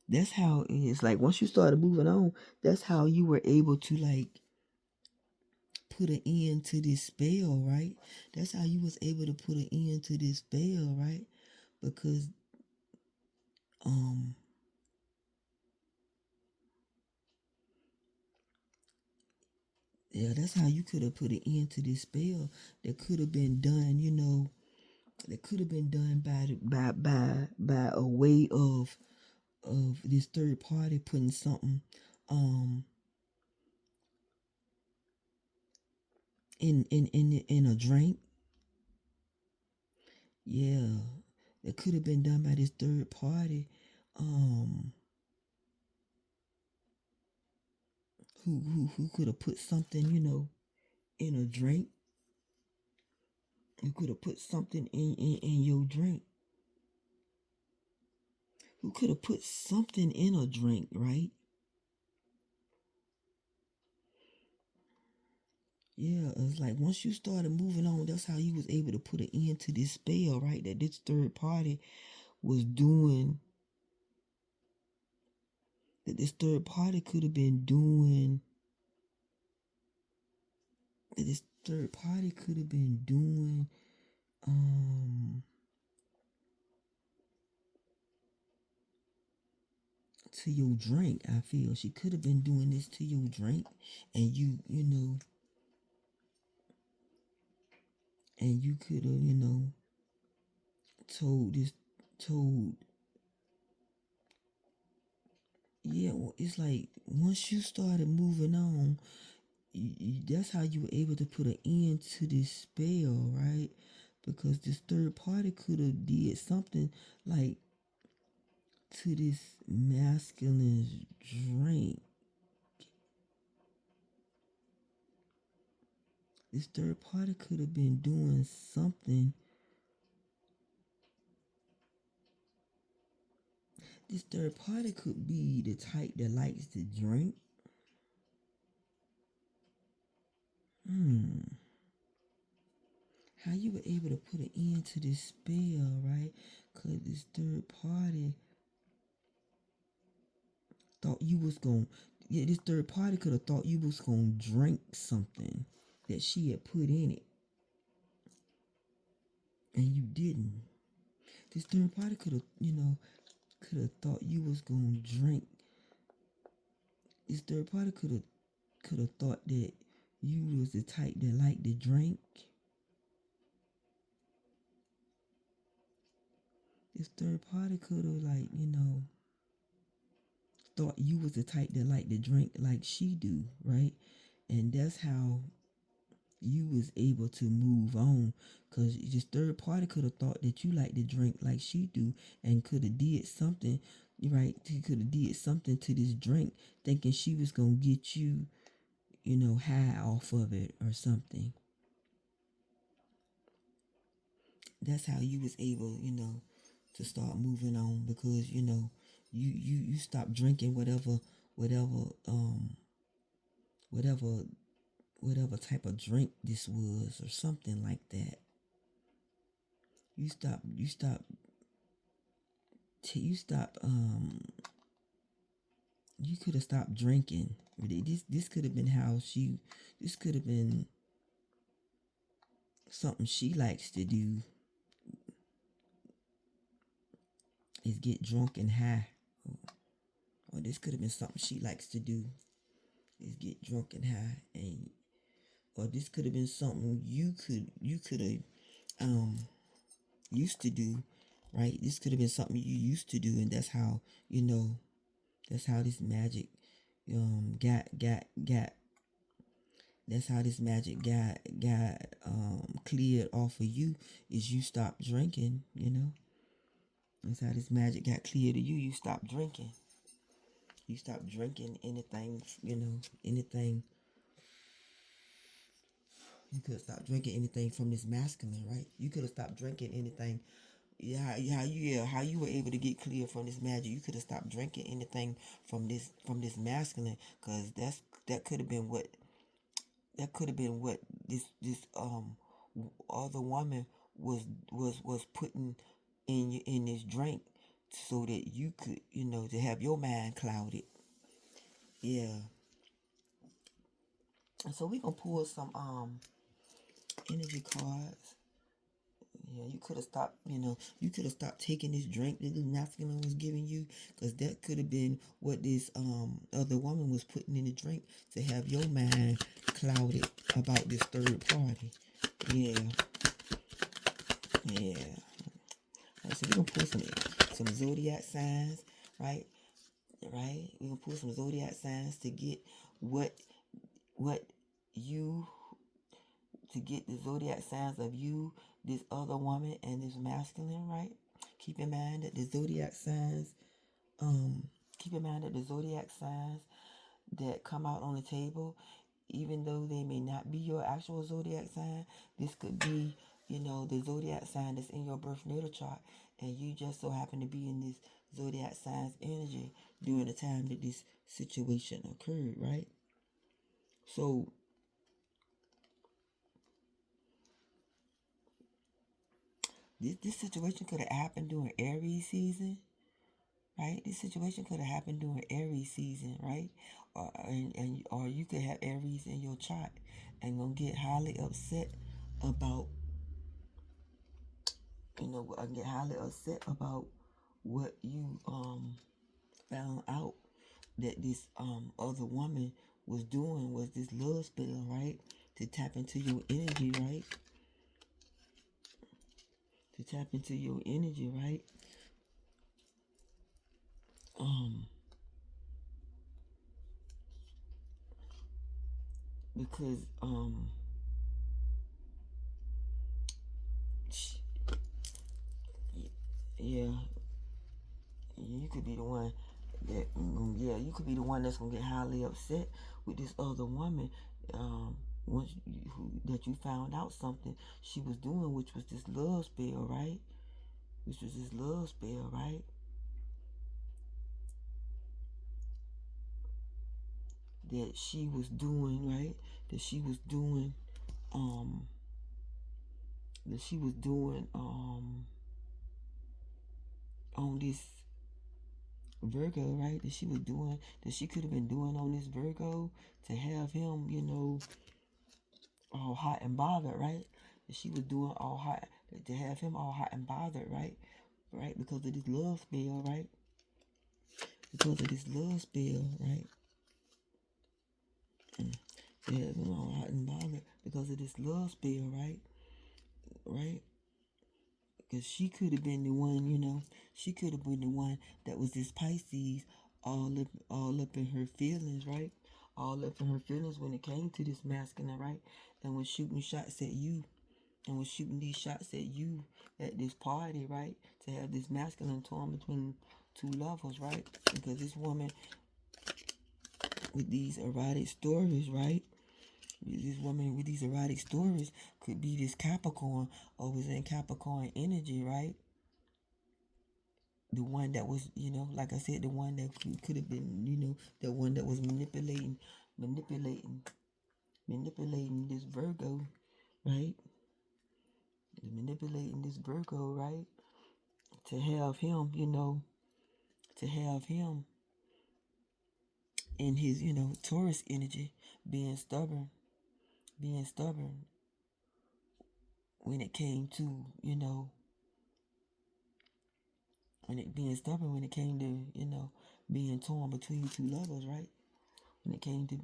That's how it is. Like once you started moving on, that's how you were able to like put an end to this spell, right? That's how you was able to put an end to this spell, right? Because yeah, that's how you could have put an end to this spell that could have been done, that could have been done by a way of this third party putting something in a drink. Yeah, it could have been done by this third party who could have put something, in a drink. Who could have put something in your drink. Who could have put something in a drink, right? Yeah, it's like once you started moving on, that's how you was able to put an end to this spell, right? That this third party was doing. That this third party could have been doing. That this third party could have been doing. To your drink. I feel she could have been doing this to your drink, and you could have, told this, told. Yeah, well, it's like once you started moving on, that's how you were able to put an end to this spell, right? Because this third party could have did something like to this masculine drink. This third party could have been doing something. This third party could be the type that likes to drink. How you were able to put an end to this spell, right? Because this third party thought you was going, yeah, this third party could have thought you was going to drink something that she had put in it. And you didn't. This third party could have, could have thought you was going to drink. This third party could have thought that you was the type that liked to drink. This third party could have like, thought you was the type that liked to drink like she do, right? And that's how you was able to move on, because this third party could have thought that you like to drink like she do and could have did something, right? He could have did something to this drink thinking she was gonna get you, high off of it or something. That's how you was able, to start moving on, because you stopped drinking whatever whatever whatever type of drink this was or something like that. You stop you could have stopped drinking. This could have been how she. This could have been something she likes to do. Is get drunk and high. Or this could have been something she likes to do. Is get drunk and high, and or this could have been something you could have used to do, right? This could have been something you used to do, and that's how that's how this magic got that's how this magic got cleared off of you is you stopped drinking. That's how this magic got cleared to you. You stopped drinking. You stopped drinking anything. Anything. You could have stopped drinking anything from this masculine, right? You could have stopped drinking anything. How you were able to get clear from this magic. You could have stopped drinking anything from this masculine, cause that could have been what this other woman was putting in this drink, so that you could to have your mind clouded. Yeah. And so we gonna pull some energy cards. Yeah, you could have stopped, you could have stopped taking this drink that the masculine was giving you, because that could have been what this other woman was putting in the drink to have your mind clouded about this third party. Yeah. Yeah. All right, so we're gonna pull some zodiac signs, right? Right? We're gonna pull some zodiac signs to get what you to get the zodiac signs of you, this other woman, and this masculine, right? Keep in mind that the zodiac signs, keep in mind that the zodiac signs that come out on the table, even though they may not be your actual zodiac sign, this could be, the zodiac sign that's in your birth natal chart, and you just so happen to be in this zodiac sign's energy during the time that this situation occurred, right? So this situation could have happened during Aries season, right? This situation could have happened during Aries season, right? Or you could have Aries in your chart and gonna get highly upset about what you found out that this other woman was doing, was this love spell, right? To tap into your energy, right? To tap into your energy, right? Because yeah, you could be the one you could be the one that's gonna get highly upset with this other woman, once that you found out something she was doing, which was this love spell, right? Which was this love spell, right? That she was doing, right? That she was doing, um, that she was doing, on this Virgo, right? That she was doing, that she could have been doing on this Virgo to have him, all hot and bothered, right? That she was doing all hot to have him all hot and bothered, right? Right? Because of this love spell, right? Because of this love spell, right? To have him all hot and bothered because of this love spell, right? Right? Because she could have been the one, she could have been the one that was this Pisces, all up in her feelings, right? All up in her feelings when it came to this masculine, right? And was shooting shots at you, and was shooting these shots at you at this party, right? To have this masculine torn between two lovers, right? Because this woman with these erotic stories, right? This woman with these erotic stories could be this Capricorn, or was in Capricorn energy, right? The one that was, like I said, the one that could have been, the one that was manipulating this Virgo, right? Manipulating this Virgo, right? To have him, to have him in his, Taurus energy, being stubborn, being stubborn when it came to, being stubborn when it came to, being torn between two lovers, right? When it came to,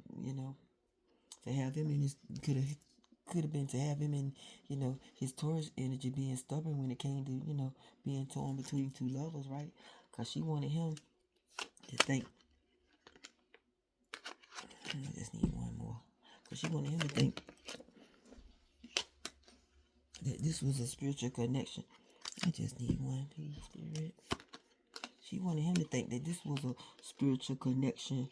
to have him in his, could have been to have him in, his Taurus energy being stubborn when it came to, being torn between two lovers, right? Because she wanted him to think, I just need one more. Because she wanted him to think that this was a spiritual connection. I just need one, please, Spirit. She wanted him to think that this was a spiritual connection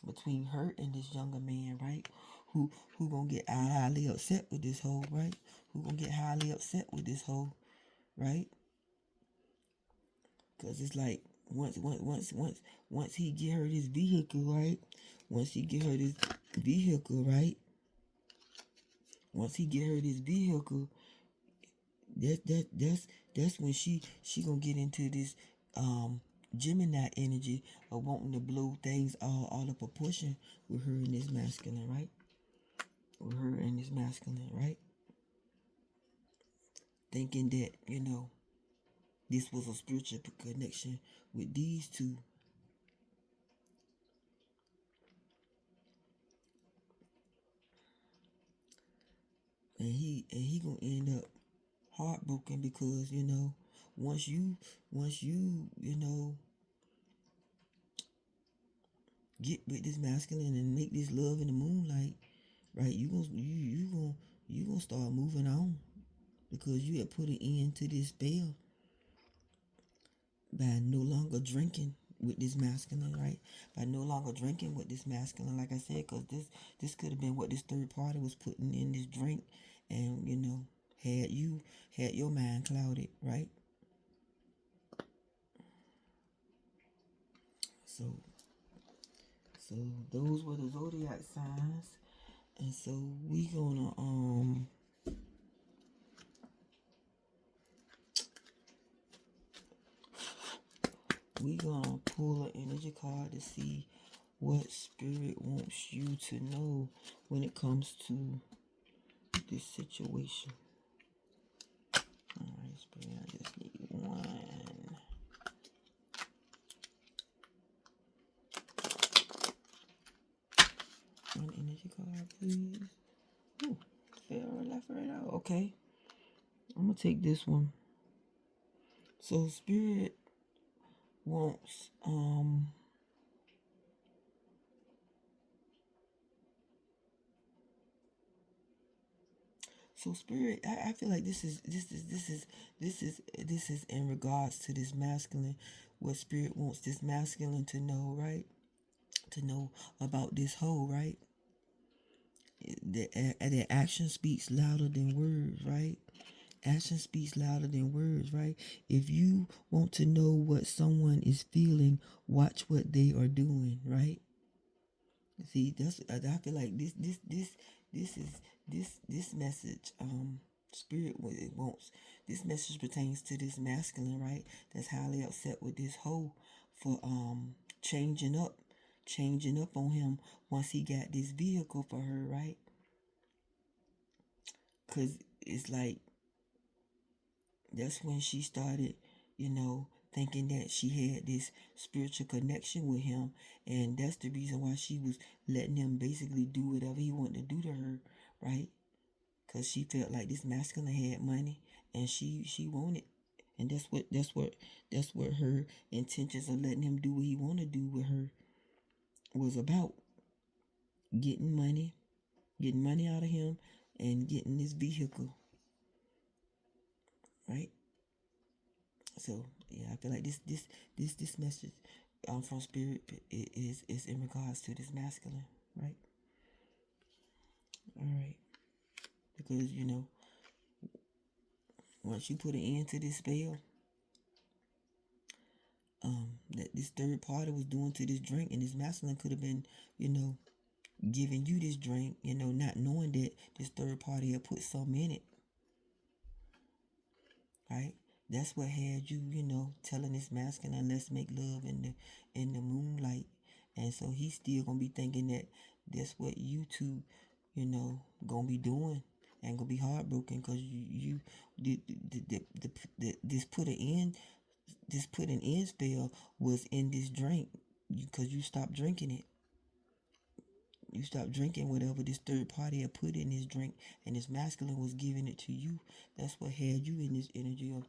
between her and this younger man, right? Who gonna get highly upset with this hoe, right? Who gonna get highly upset with this hoe, right? Cause it's like once he get her this vehicle, right? Once he get her this vehicle, right? Once he get her this vehicle, that's when she gonna get into this Gemini energy of wanting to blow things all of proportion with her and this masculine, right? With her and this masculine, right? Thinking that, this was a spiritual connection with these two. And he gonna end up heartbroken because, once you get with this masculine and make this love in the moonlight, right? You gonna start moving on because you have put an end to this spell by no longer drinking with this masculine, right? By no longer drinking with this masculine, like I said, because this could have been what this third party was putting in this drink, and had your mind clouded, right? So so those were the zodiac signs, and so we gonna pull an energy card to see what spirit wants you to know when it comes to this situation. Alright, spirit, I just need one energy card, please. Ooh, fell left right out. Okay, I'm gonna take this one. So spirit wants so spirit, I feel like this is in regards to this masculine, what spirit wants this masculine to know, right? To know about this whole, right? The action speaks louder than words, right? Action speaks louder than words, right? If you want to know what someone is feeling, watch what they are doing, right? See, I feel like this message, spirit, what it wants. This message pertains to this masculine, right? That's highly upset with this hoe for changing up on him once he got this vehicle for her, right? Cause it's like that's when she started, thinking that she had this spiritual connection with him, and that's the reason why she was letting him basically do whatever he wanted to do to her, right? Because she felt like this masculine had money, and she wanted, and that's what her intentions of letting him do what he wanted to do with her was about: getting money out of him, and getting this vehicle, right? So yeah, I feel like this message from spirit is in regards to this masculine, right? All right, because once you put an end to this spell, that this third party was doing to this drink, and this masculine could have been, giving you this drink, not knowing that this third party had put some in it, right? That's what had you, telling this masculine, let's make love in the moonlight. And so he's still gonna be thinking that that's what you two, gonna be doing, and gonna be heartbroken because this put an end spell was in this drink, because you stopped drinking it. You stopped drinking whatever this third party had put in this drink, and this masculine was giving it to you. That's what had you in this energy of,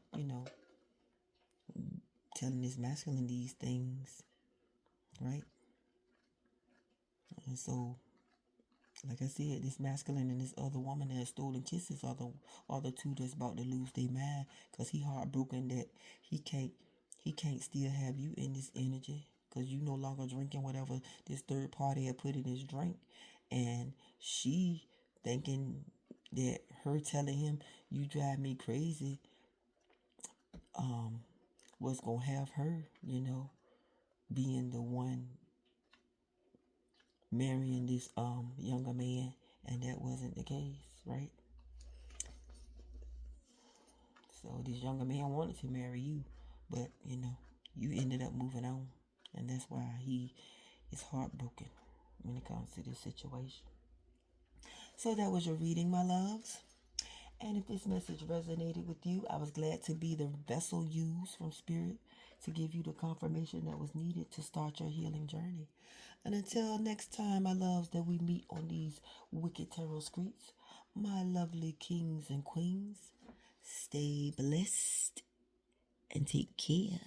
telling this masculine these things, right? And so, like I said, this masculine and this other woman that has stolen kisses are the two that's about to lose their mind, because he heartbroken that he can't still have you in this energy, because you no longer drinking whatever this third party had put in his drink. And she thinking that her telling him you drive me crazy was gonna have her, being the one marrying this younger man, and that wasn't the case, right? So this younger man wanted to marry you, but you ended up moving on, and that's why he is heartbroken when it comes to this situation. So that was your reading, my loves. And if this message resonated with you, I was glad to be the vessel used from Spirit to give you the confirmation that was needed to start your healing journey. And until next time, my loves, that we meet on these wicked tarot streets, my lovely kings and queens, stay blessed and take care.